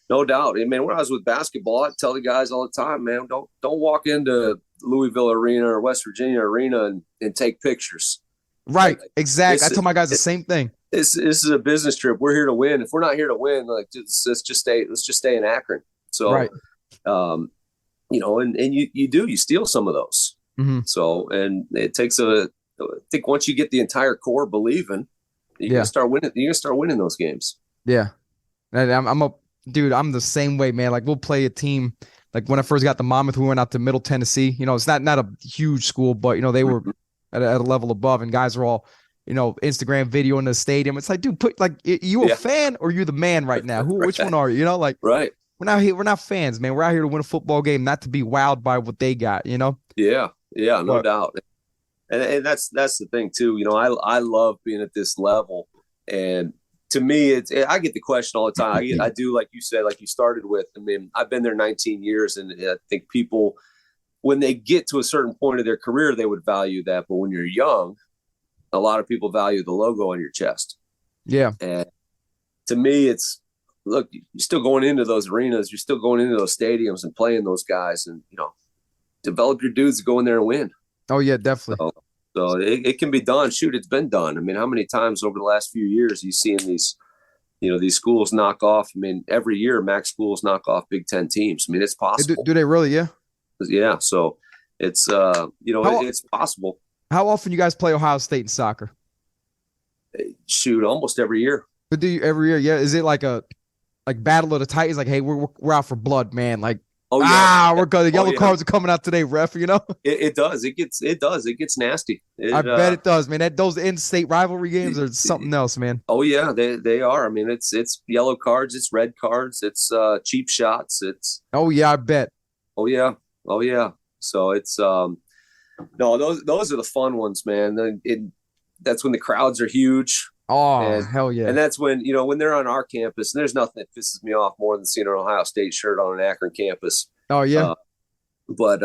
No doubt. I mean, when I was with basketball, I tell the guys all the time, man, don't walk into Louisville Arena or West Virginia Arena and take pictures. Right. Exactly. I tell my guys the same thing. This is a business trip. We're here to win. If we're not here to win, let's just stay in Akron. So, right. And you steal some of those. Mm-hmm. So, and it takes I think once you get the entire core believing, you're gonna start winning. You're gonna start winning those games. Yeah. And I'm the same way, man. Like, we'll play a team. Like, when I first got to Monmouth, we went out to Middle Tennessee. It's not a huge school, but they were at a level above, and guys are all, Instagram video in the stadium. It's like, dude, you a fan or you the man right now? Which one are you? Right. We're not fans, man. We're out here to win a football game, not to be wowed by what they got. Yeah, no doubt. And that's the thing too. I love being at this level, and to me, I get the question all the time. I do, like you said, like you started with. I mean, I've been there 19 years, and I think people, when they get to a certain point of their career, they would value that. But when you're young, a lot of people value the logo on your chest. Yeah. And to me, it's, look, you're still going into those arenas, you're still going into those stadiums and playing those guys, and develop your dudes to go in there and win. Oh yeah, definitely. So it can be done. Shoot, it's been done. I mean, how many times over the last few years you seen these, these schools knock off? I mean, every year MAC schools knock off Big Ten teams. I mean, it's possible. Do they really? Yeah. Yeah. So it's it's possible. How often you guys play Ohio State in soccer? Shoot, almost every year. But do you every year? Yeah. Is it like a battle of the Titans? Like, hey, we're out for blood, man. Like. Oh yeah, we're good. The yellow cards are coming out today, ref. It does. It gets nasty. I bet it does, man. Those in-state rivalry games are something else, man. Oh yeah, they are. I mean, it's yellow cards, it's red cards, it's cheap shots. It's oh yeah, I bet. Oh yeah. So it's no, those are the fun ones, man. That's when the crowds are huge. Oh, hell yeah. And that's when, when they're on our campus, and there's nothing that pisses me off more than seeing an Ohio State shirt on an Akron campus. Oh, yeah. But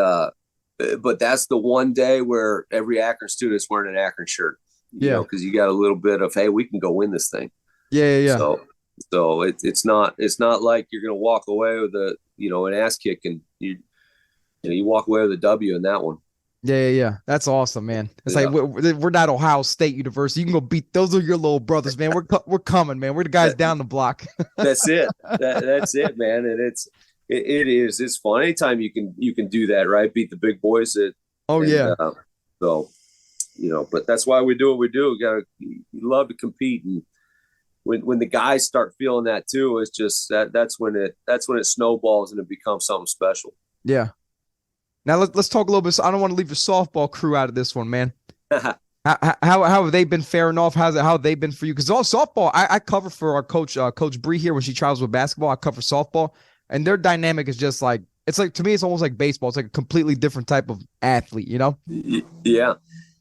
that's the one day where every Akron student is wearing an Akron shirt. Because you got a little bit of, hey, we can go win this thing. Yeah. So it's not like you're going to walk away with an ass kick, and you walk away with a W in that one. Yeah. That's awesome, man. It's Yeah. like we're not Ohio State University. You can go beat those are your little brothers, man. We're coming, man. We're the guys That, down the block. that's it. That's it, man. And it's fun. Anytime you can do that, right? Beat the big boys. Oh And yeah. so, but that's why we do what we do. You love to compete, and when the guys start feeling that too, it's just that's when it snowballs and it becomes something special. Yeah. Now let's talk a little bit. So I don't want to leave your softball crew out of this one, man. How have they been faring off? How have they been for you? Because all softball, I cover for our coach, Coach Bree here when she travels with basketball. I cover softball, and their dynamic is just like it's like to me, it's almost like baseball. It's like a completely different type of athlete, you know? Yeah,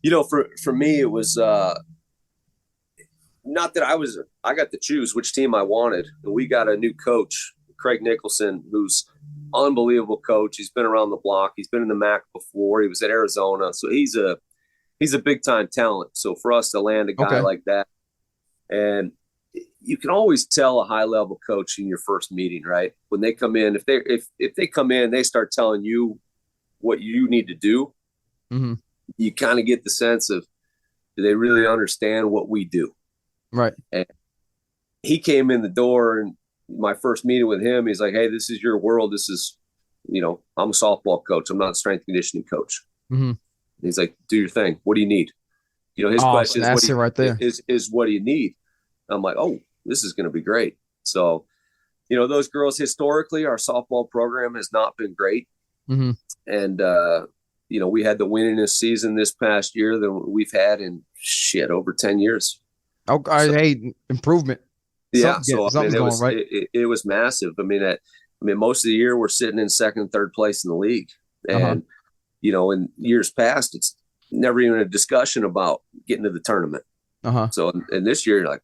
for me, it was not that I got to choose which team I wanted. And we got a new coach, Craig Nicholson, who's unbelievable coach. He's been around the block. He's been in the MAC before. He was at Arizona, so he's a big time talent. So for us to land a guy like that, and you can always tell a high level coach in your first meeting, right? When they come in, if they come in, they start telling you what you need to do. Mm-hmm. You kind of get the sense of, do they really understand what we do? Right. And he came in the door, and my first meeting with him, he's like, "Hey, this is your world. This is, I'm a softball coach. I'm not a strength conditioning coach." Mm-hmm. He's like, "Do your thing. What do you need?" His question is, that's it right there. Is what do you need? I'm like, "Oh, this is going to be great." So, those girls, historically, our softball program has not been great. Mm-hmm. And, we had the winningest season this past year that we've had in over 10 years. Okay. Hey, improvement. Yeah. It was massive. I mean, most of the year we're sitting in second and third place in the league. And, in years past, it's never even a discussion about getting to the tournament. So, and this year, you're like,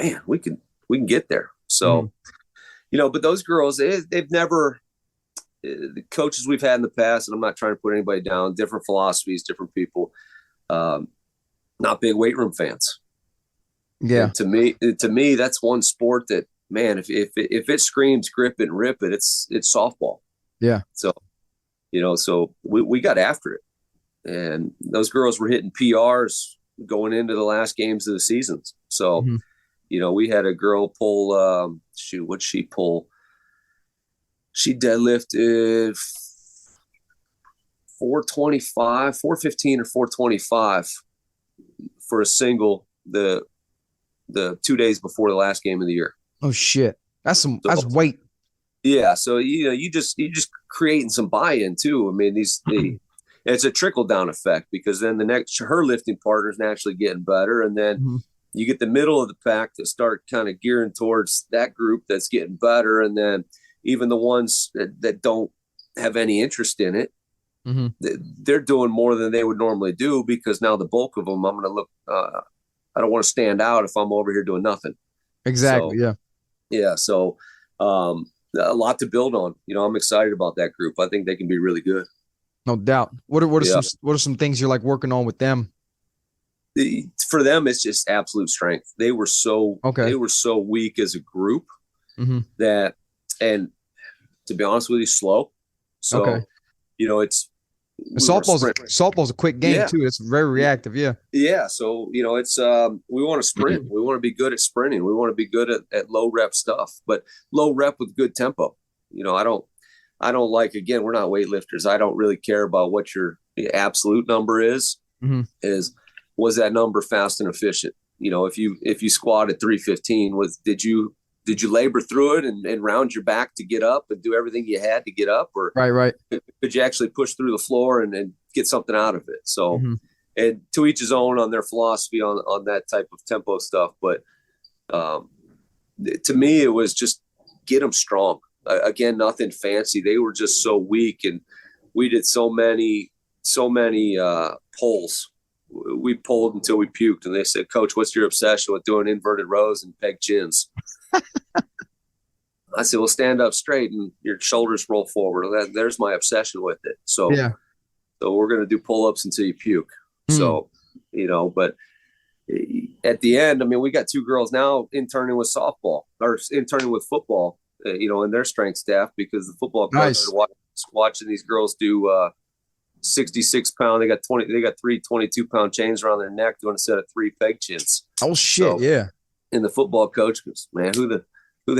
man, we can get there. So, but those girls, they've never, the coaches we've had in the past, and I'm not trying to put anybody down, different philosophies, different people, not big weight room fans. Yeah. And to me, that's one sport that, man, if it screams grip it and rip it, it's softball. Yeah. So, so we got after it, and those girls were hitting PRs going into the last games of the seasons. So, we had a girl pull, what'd she pull? She deadlifted 425, 415 or 425 for a single the 2 days before the last game of the year. Oh shit. That's weight. Yeah. So, you just creating some buy-in too. I mean, it's a trickle down effect, because then her lifting partner's naturally getting better. And then you get the middle of the pack to start kind of gearing towards that group that's getting better. And then even the ones that don't have any interest in it, they're doing more than they would normally do, because now the bulk of them, I'm going to look, I don't want to stand out if I'm over here doing nothing. Exactly. So, yeah. So, a lot to build on. I'm excited about that group. I think they can be really good. No doubt. What are some things you're like working on with them? For them, it's just absolute strength. They were so weak as a group that, and to be honest with you, slow. So, softball's a quick game too. It's very reactive. Yeah. Yeah. So, it's, we want to sprint. We want to be good at sprinting. We want to be good at low rep stuff, but low rep with good tempo. I don't like, again, we're not weightlifters. I don't really care about what your absolute number is, was that number fast and efficient? If you squat at 315, did you labor through it and round your back to get up and do everything you had to get up, or right. could you actually push through the floor and get something out of it? So, and to each his own on their philosophy on that type of tempo stuff. But to me, it was just get them strong. Again, nothing fancy. They were just so weak, and we did so many pulls. We pulled until we puked, and they said, "Coach, what's your obsession with doing inverted rows and peg chins?" I said, "Well, stand up straight and your shoulders roll forward." There's my obsession with it. So, so we're going to do pull-ups until you puke. So, but at the end, I mean, we got two girls now interning with softball or interning with football, in their strength staff, because the football coach are watching these girls do 66 pound. They got 3 22-pound chains around their neck doing a set of 3 peg chins. Oh shit, so, yeah. And the football coach goes, man, who the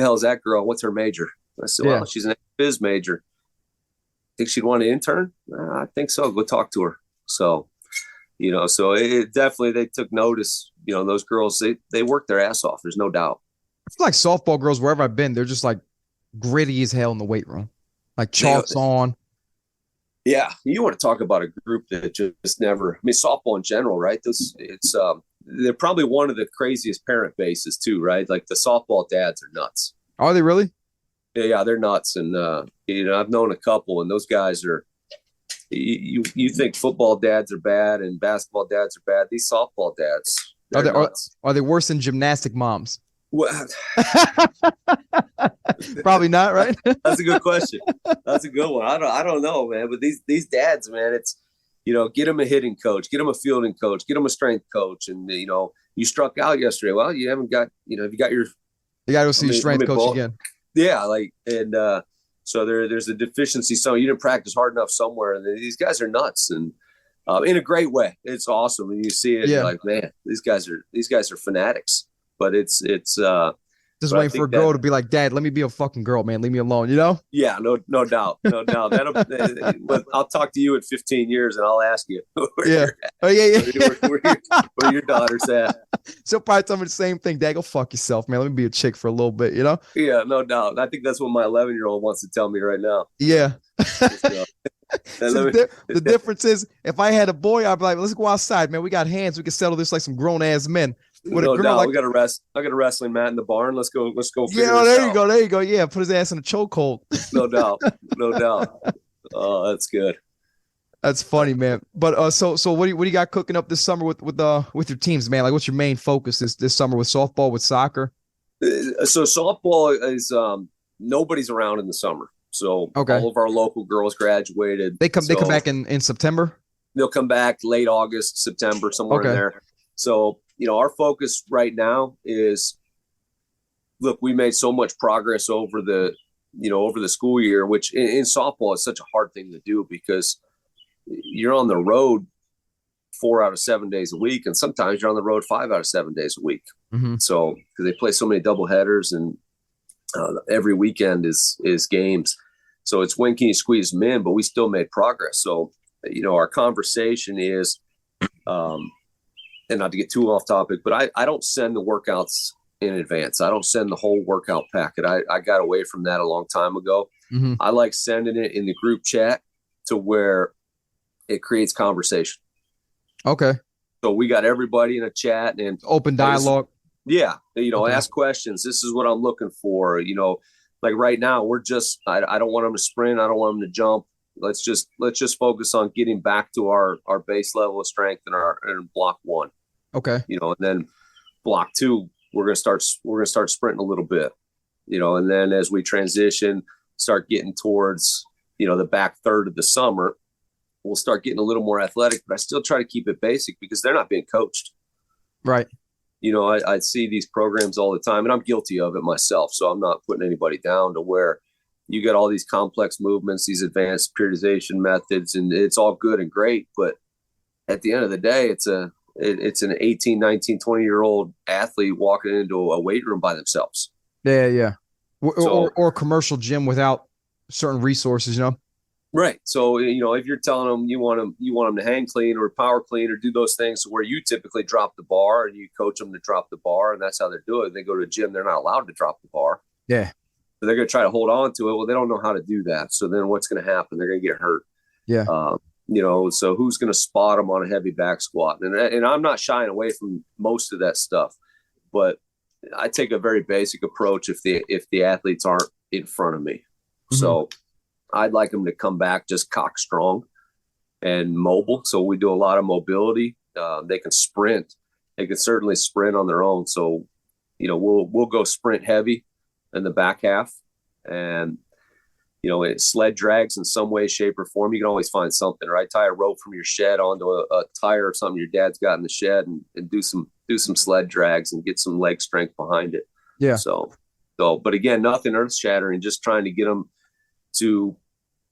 hell is that girl? What's her major? I said, well, she's an phys major. Think she'd want to intern? I think so. Go talk to her. So, so it definitely, they took notice. Those girls, they work their ass off. There's no doubt. I feel like softball girls, wherever I've been, they're just like gritty as hell in the weight room. Like chalks on. Yeah. You want to talk about a group that just never, I mean, softball in general, right? They're probably one of the craziest parent bases too, right? Like the softball dads are nuts. Are they really? Yeah, they're nuts. And, I've known a couple, and those guys are, you think football dads are bad and basketball dads are bad. These softball dads, are they worse than gymnastic moms? Well, probably not, right? That's a good question. That's a good one. I don't know, man. But these dads, man, it's, get them a hitting coach, get them a fielding coach, get them a strength coach. And, you struck out yesterday. Well, you haven't got, have you got your, you got to go see your strength coach again. Yeah. So there's a deficiency. So you didn't practice hard enough somewhere. And these guys are nuts. And in a great way. It's awesome. And you see it, you're like, man, these guys are fanatics. But it's just waiting for a girl to be like, Dad, let me be a fucking girl, man. Leave me alone, Yeah, no doubt. But I'll talk to you in 15 years and I'll ask you where your daughter's at. She'll probably tell me the same thing. Dad, go fuck yourself, man. Let me be a chick for a little bit, Yeah, no doubt. I think that's what my 11-year-old wants to tell me right now. Yeah. The difference is, if I had a boy, I'd be like, let's go outside, man. We got hands. We can settle this like some grown ass men. With no doubt. I got a wrestling mat in the barn. Let's go. Yeah, there you go. Yeah, put his ass in a chokehold. No doubt. Oh, that's good. That's funny, man. But so what do you got cooking up this summer with your teams, man? Like, what's your main focus this summer with softball, with soccer? So softball is nobody's around in the summer. So all of our local girls graduated. They come back in September. They'll come back late August, September, somewhere in there. So, our focus right now is, look, we made so much progress over the school year, which in softball is such a hard thing to do because you're on the road 4 out of 7 days a week. And sometimes you're on the road 5 out of 7 days a week. Mm-hmm. So, because they play so many double headers and every weekend is games. So it's when can you squeeze them in, but we still made progress. So, our conversation is, and not to get too off topic, but I don't send the workouts in advance. I don't send the whole workout packet. I got away from that a long time ago. Mm-hmm. I like sending it in the group chat to where it creates conversation. Okay. So we got everybody in a chat and open dialogue. Ask questions. This is what I'm looking for. Like right now we're just, I don't want them to sprint. I don't want them to jump. Let's just focus on getting back to our base level of strength in block 1. Okay. And then block 2, we're going to start sprinting a little bit, and then as we transition, start getting towards, the back third of the summer, we'll start getting a little more athletic, but I still try to keep it basic because they're not being coached. Right. I see these programs all the time, and I'm guilty of it myself. So I'm not putting anybody down, to where you get all these complex movements, these advanced periodization methods, and it's all good and great. But at the end of the day, it's an 18, 19, 20-year-old athlete walking into a weight room by themselves. Yeah. Or a commercial gym without certain resources, Right. So, if you're telling them you want them to hang clean or power clean or do those things where you typically drop the bar and you coach them to drop the bar, and that's how they're doing it. They go to a gym, they're not allowed to drop the bar. Yeah. So they're going to try to hold on to it. Well, they don't know how to do that. So then what's going to happen? They're going to get hurt. Yeah. So who's going to spot them on a heavy back squat? And I'm not shying away from most of that stuff, but I take a very basic approach if the athletes aren't in front of me. Mm-hmm. So I'd like them to come back just cock strong and mobile. So we do a lot of mobility. They can sprint. They can certainly sprint on their own. So, we'll go sprint heavy in the back half, and it sled drags in some way, shape, or form. You can always find something, right? Tie a rope from your shed onto a tire or something your dad's got in the shed, and do some sled drags and get some leg strength behind it. Yeah. So, but again, nothing earth shattering. Just trying to get them to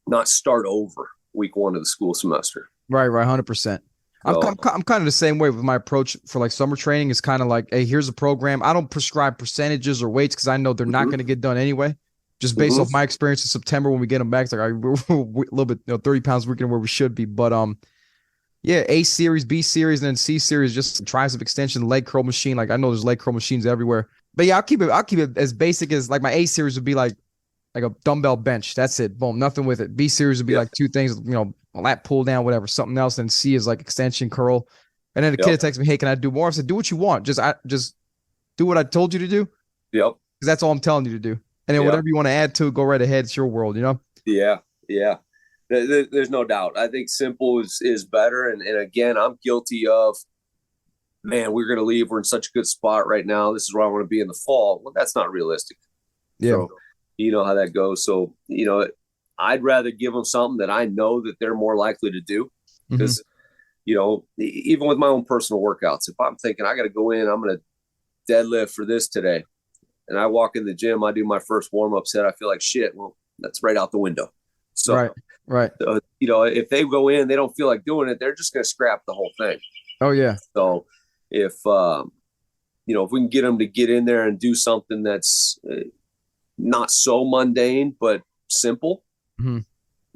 not start over. week one of the school semester. Right, 100%. I'm kind of the same way with my approach for like summer training. It's kind of like, hey, here's a program. I don't prescribe percentages or weights because I know they're not going to get done anyway. Just based off my experience in September when we get them back, it's like we're a little bit, 30 pounds weaker than where we should be. But yeah, A series, B series, and then C series, just tricep extension, leg curl machine. Like I know there's leg curl machines everywhere. But yeah, I'll keep it as basic as like my A series would be like a dumbbell bench. That's it. Boom, nothing with it. B series would be like two things, a lat pull down, whatever, something else. And C is like extension curl. And then the kid texts me, hey, can I do more? I said, do what you want. Just do what I told you to do. Yep. Because that's all I'm telling you to do. And then whatever you want to add to it, go right ahead. It's your world, Yeah. Yeah. There's no doubt. I think simple is better. And again, I'm guilty of, man, we're going to leave. We're in such a good spot right now. This is where I want to be in the fall. Well, that's not realistic. Yeah. So, you know how that goes. So, I'd rather give them something that I know that they're more likely to do because, even with my own personal workouts, if I'm thinking I got to go in, I'm going to deadlift for this today. And I walk in the gym, I do my first warm-up set. I feel like shit. Well, that's right out the window. So, right. If they go in, they don't feel like doing it, they're just going to scrap the whole thing. Oh yeah. So if we can get them to get in there and do something that's not so mundane, but simple, then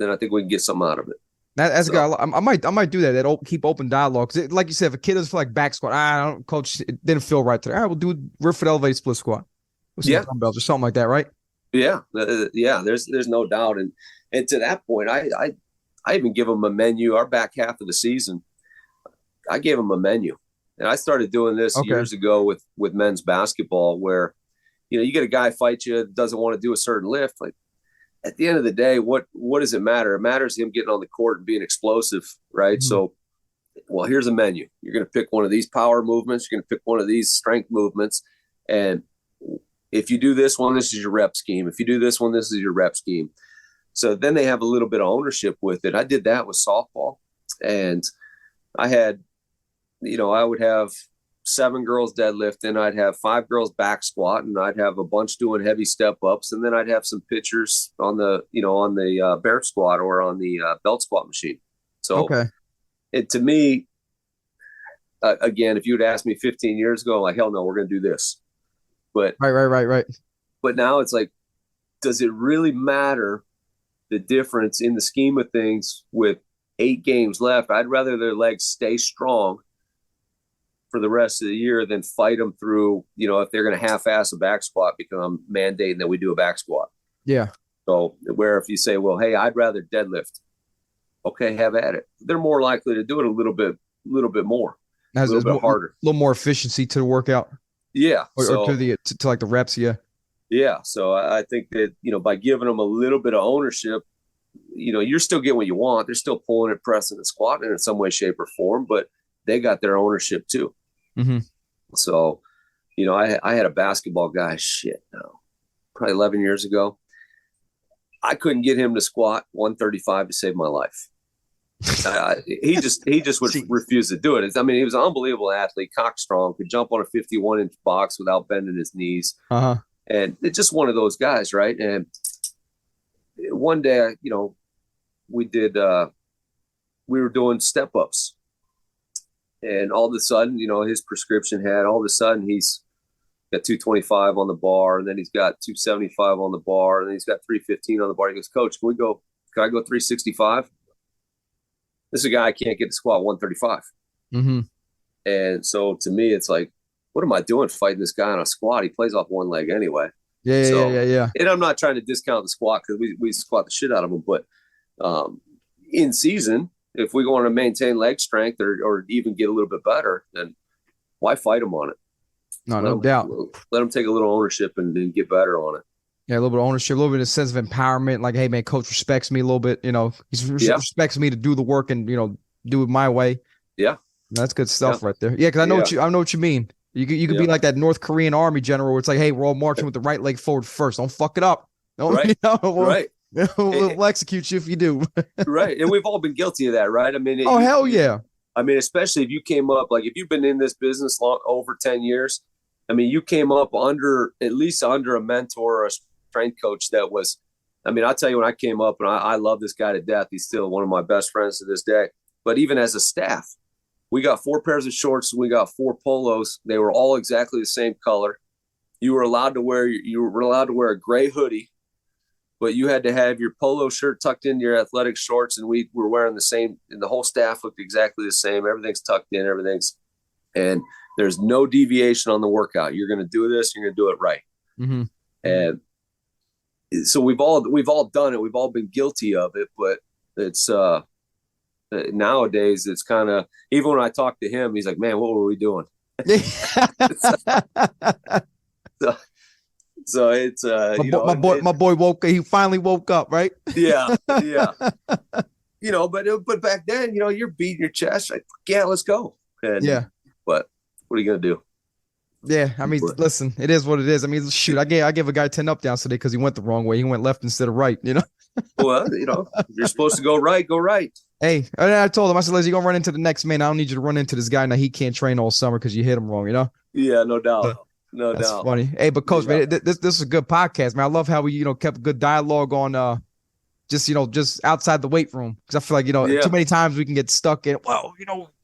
I think we can get something out of it. That's good. I might do that. That keep open dialogue. Like you said, if a kid doesn't feel like back squat, coach, it didn't feel right today. All right, we'll do rear foot elevated split squat. Some dumbbells or something like that, right? Yeah. There's no doubt. And to that point, I even give them a menu. Our back half of the season, I gave them a menu, and I started doing this years ago with men's basketball, where you get a guy fight you that doesn't want to do a certain lift. Like at the end of the day, what does it matter? It matters him getting on the court and being explosive, right? So, well, here's a menu. You're going to pick one of these power movements. You're going to pick one of these strength movements, and if you do this one, this is your rep scheme. If you do this one, this is your rep scheme. So then they have a little bit of ownership with it. I did that with softball, and I had, I would have 7 girls deadlifting. I'd have 5 girls back squat, and I'd have a bunch doing heavy step ups. And then I'd have some pitchers on the bear squat or on the belt squat machine. So to me, again, if you had asked me 15 years ago, like, hell no, we're going to do this. But right. But now it's like, does it really matter the difference in the scheme of things with 8 games left? I'd rather their legs stay strong for the rest of the year than fight them through, if they're going to half-ass a back squat because I'm mandating that we do a back squat. Yeah. So where if you say, well, hey, I'd rather deadlift. Okay, have at it. They're more likely to do it a little bit more, a little bit harder. A little more efficiency to the workout. Yeah. Or to like the reps, yeah. Yeah. So I think that, by giving them a little bit of ownership, you're still getting what you want. They're still pulling it, pressing, and squatting in some way, shape, or form, but they got their ownership too. So, I had a basketball guy, probably 11 years ago. I couldn't get him to squat 135 to save my life. He just would refuse to do it. He was an unbelievable athlete, cock strong, could jump on a 51-inch box without bending his knees. And it's just one of those guys, right? And one day, we were doing step ups, and all of a sudden, his prescription had, all of a sudden he's got 225 on the bar, and then he's got 275 on the bar, and then he's got 315 on the bar. He goes, Coach, can I go 365? This is a guy I can't get to squat 135. And so to me, it's like, what am I doing fighting this guy on a squat? He plays off one leg anyway. Yeah. And I'm not trying to discount the squat because we squat the shit out of him. But in season, if we want to maintain leg strength or even get a little bit better, then why fight him on it? No doubt. Let him take a little ownership and get better on it. Yeah, a little bit of ownership, a little bit of sense of empowerment. Like, hey, man, coach respects me a little bit. He respects me to do the work and, do it my way. Yeah. That's good stuff right there. Yeah, because I know what you mean. You could be like that North Korean army general where it's like, hey, we're all marching with the right leg forward first. Don't fuck it up. Right. We'll execute you if you do. Right. And we've all been guilty of that, right? Hell yeah. Especially if you came up, like if you've been in this business over 10 years, you came up at least under a mentor or a strength coach that was, I mean, I'll tell you, when I came up, and I love this guy to death. He's still one of my best friends to this day. But even as a staff, we got 4 pairs of shorts and we got 4 polos. They were all exactly the same color. You were allowed to wear a gray hoodie, but you had to have your polo shirt tucked into your athletic shorts, and we were wearing the same, and the whole staff looked exactly the same. Everything's tucked in, and there's no deviation on the workout. You're going to do this, you're going to do it right. Mm-hmm. And so we've all done it. We've all been guilty of it, but it's nowadays it's kind of, even when I talk to him, he's like, man, what were we doing? so it's my boy he finally woke up, right? Yeah. But back then, you're beating your chest like, yeah, let's go. And, but what are you gonna do? Yeah, I mean, listen, it is what it is. I mean, shoot, I gave a guy 10 up downs today because he went the wrong way. He went left instead of right, Well, if you're supposed to go right, go right. Hey, I told him, I said, "Liz, you're gonna run into the next man. I don't need you to run into this guy now. He can't train all summer because you hit him wrong, Yeah, no doubt. That's funny. Hey, but Coach, man, this is a good podcast, man. I love how we, kept good dialogue on just outside the weight room, because I feel like too many times we can get stuck in. Well,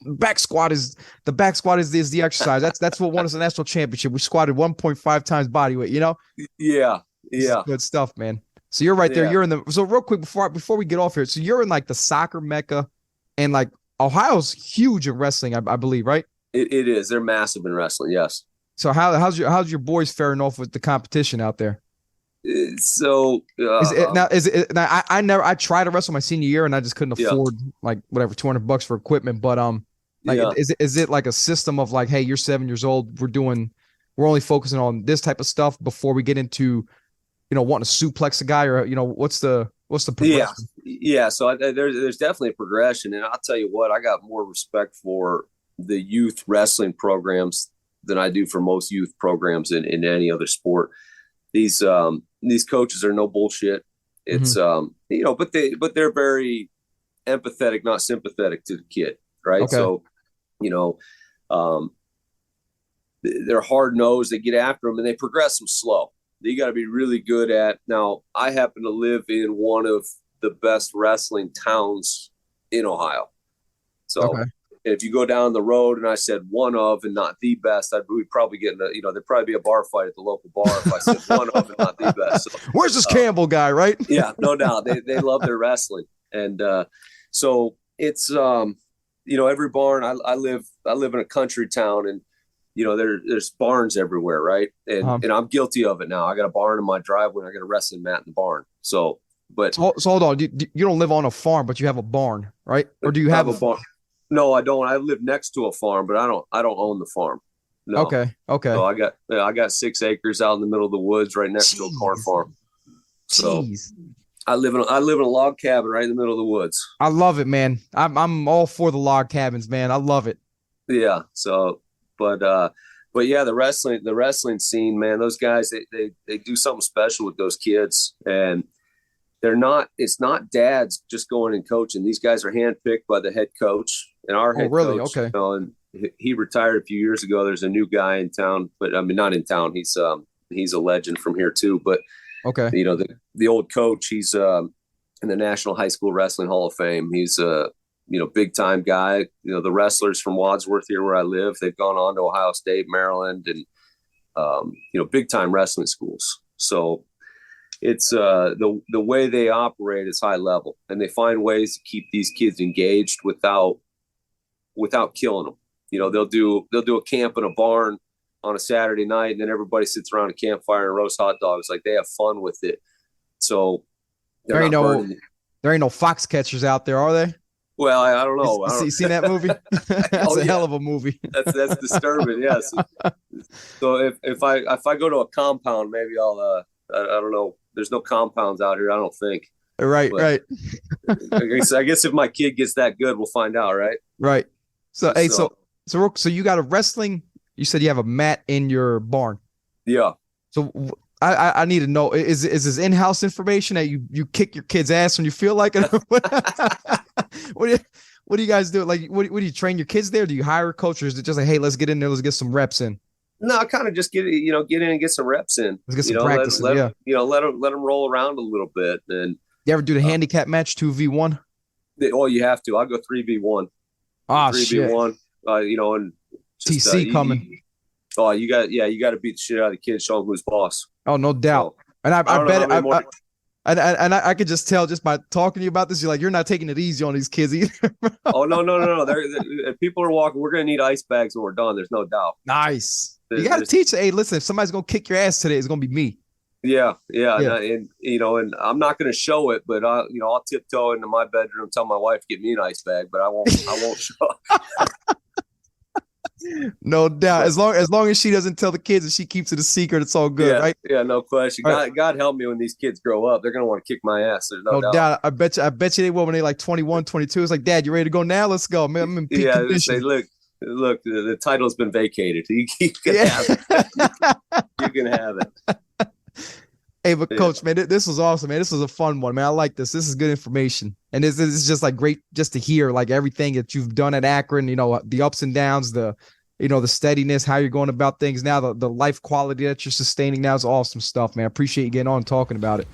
back squat is the exercise. That's what won us a national championship. We squatted 1.5 times body weight. Yeah. Good stuff, man. So you're right there. You're so real quick before we get off here. So you're in like the soccer mecca, and like Ohio's huge in wrestling, I believe, right? It is. They're massive in wrestling. Yes. So how's your boys faring off with the competition out there? So I tried to wrestle my senior year and I just couldn't afford like whatever $200 for equipment. But is it like a system of like, hey, you're 7 years old, we're only focusing on this type of stuff before we get into wanting to suplex a guy, or what's the progression? Yeah. So there's definitely a progression, and I'll tell you what, I got more respect for the youth wrestling programs than I do for most youth programs in any other sport. These coaches are no bullshit. It's but they're very empathetic, not sympathetic to the kid, right? Okay. So they're hard nosed. They get after them and they progress them slow. You got to be really good at. Now, I happen to live in one of the best wrestling towns in Ohio. So if you go down the road, and I said one of and not the best, we'd probably get there'd probably be a bar fight at the local bar if I said one of and not the best. So, where's this Campbell guy, right? Yeah, no doubt. They love their wrestling. And so it's, every barn, I live in a country town, and there's barns everywhere, right? And and I'm guilty of it now. I got a barn in my driveway, and I got a wrestling mat in the barn. So hold on. You don't live on a farm, but you have a barn, right? Or do you have a barn? No, I don't. I live next to a farm, but I don't own the farm. No. Okay. So I got 6 acres out in the middle of the woods, right next to a corn farm. So I live in a log cabin right in the middle of the woods. I love it, man. I'm all for the log cabins, man. I love it. Yeah. So. But yeah, the wrestling scene, man, those guys, they do something special with those kids, and it's not dads just going and coaching. These guys are handpicked by the head coach, and our head coach, okay. And he retired a few years ago. There's a new guy in town, but I mean, not in town. He's a legend from here too, but okay. The old coach, he's in the National High School Wrestling Hall of Fame. He's big time guy. The wrestlers from Wadsworth here where I live, they've gone on to Ohio State, Maryland, and big time wrestling schools. So it's the way they operate is high level, and they find ways to keep these kids engaged without killing them. They'll do a camp in a barn on a Saturday night, and then everybody sits around a campfire and roast hot dogs. Like, they have fun with it. So there ain't no fox catchers out there, are they? Well, I don't know. You seen that movie? That's a hell of a movie. That's disturbing. Yes. So if I go to a compound, maybe I'll I don't know. There's no compounds out here, I don't think. Right. I guess if my kid gets that good, we'll find out. Right. So so you got a wrestling. You said you have a mat in your barn. Yeah. So I need to know, is this in-house information that you kick your kid's ass when you feel like it? What do you guys do? Like, what do you train your kids there? Do you hire a coach, or is it just like, hey, let's get in there, let's get some reps in? No, kind of just get in and get some reps in. Let's get some practice. Yeah. Let them roll around a little bit. And you ever do the handicap match 2v1? You have to. I'll go 3v1. Ah, 3v1. And just, TC coming. You got to beat the shit out of the kids, show them who's boss. Oh, no doubt. So, and I bet I could just tell just by talking to you about this, you're not taking it easy on these kids either. Oh, no. If people are walking, we're going to need ice bags when we're done. There's no doubt. Nice. You got to teach. Hey, listen, if somebody's going to kick your ass today, it's going to be me. Yeah. And I'm not going to show it, but I'll tiptoe into my bedroom, tell my wife to get me an ice bag, but I won't show. No doubt. As long as she doesn't tell the kids and she keeps it a secret, it's all good, right? Yeah, no question. God help me when these kids grow up. They're gonna want to kick my ass. There's no doubt. I bet you they will when they're like 21, 22. It's like, Dad, you ready to go now? Let's go. Man, I'm in peak condition. They say, look, the title's been vacated. You can have it. You can have it. Hey, but Coach, man, this was awesome, man. This was a fun one, man. I like this. This is good information. And this is just like great just to hear like everything that you've done at Akron, the ups and downs, the steadiness, how you're going about things now, the life quality that you're sustaining now is awesome stuff, man. I appreciate you getting on and talking about it.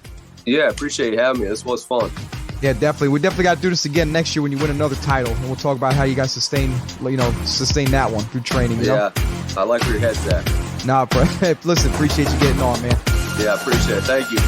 Yeah, I appreciate you having me. This was fun. Yeah, definitely. We definitely got to do this again next year when you win another title. And we'll talk about how you guys sustain that one through training. Yeah, I like where your head's at. Nah, bro. Listen, appreciate you getting on, man. Yeah, I appreciate it. Thank you.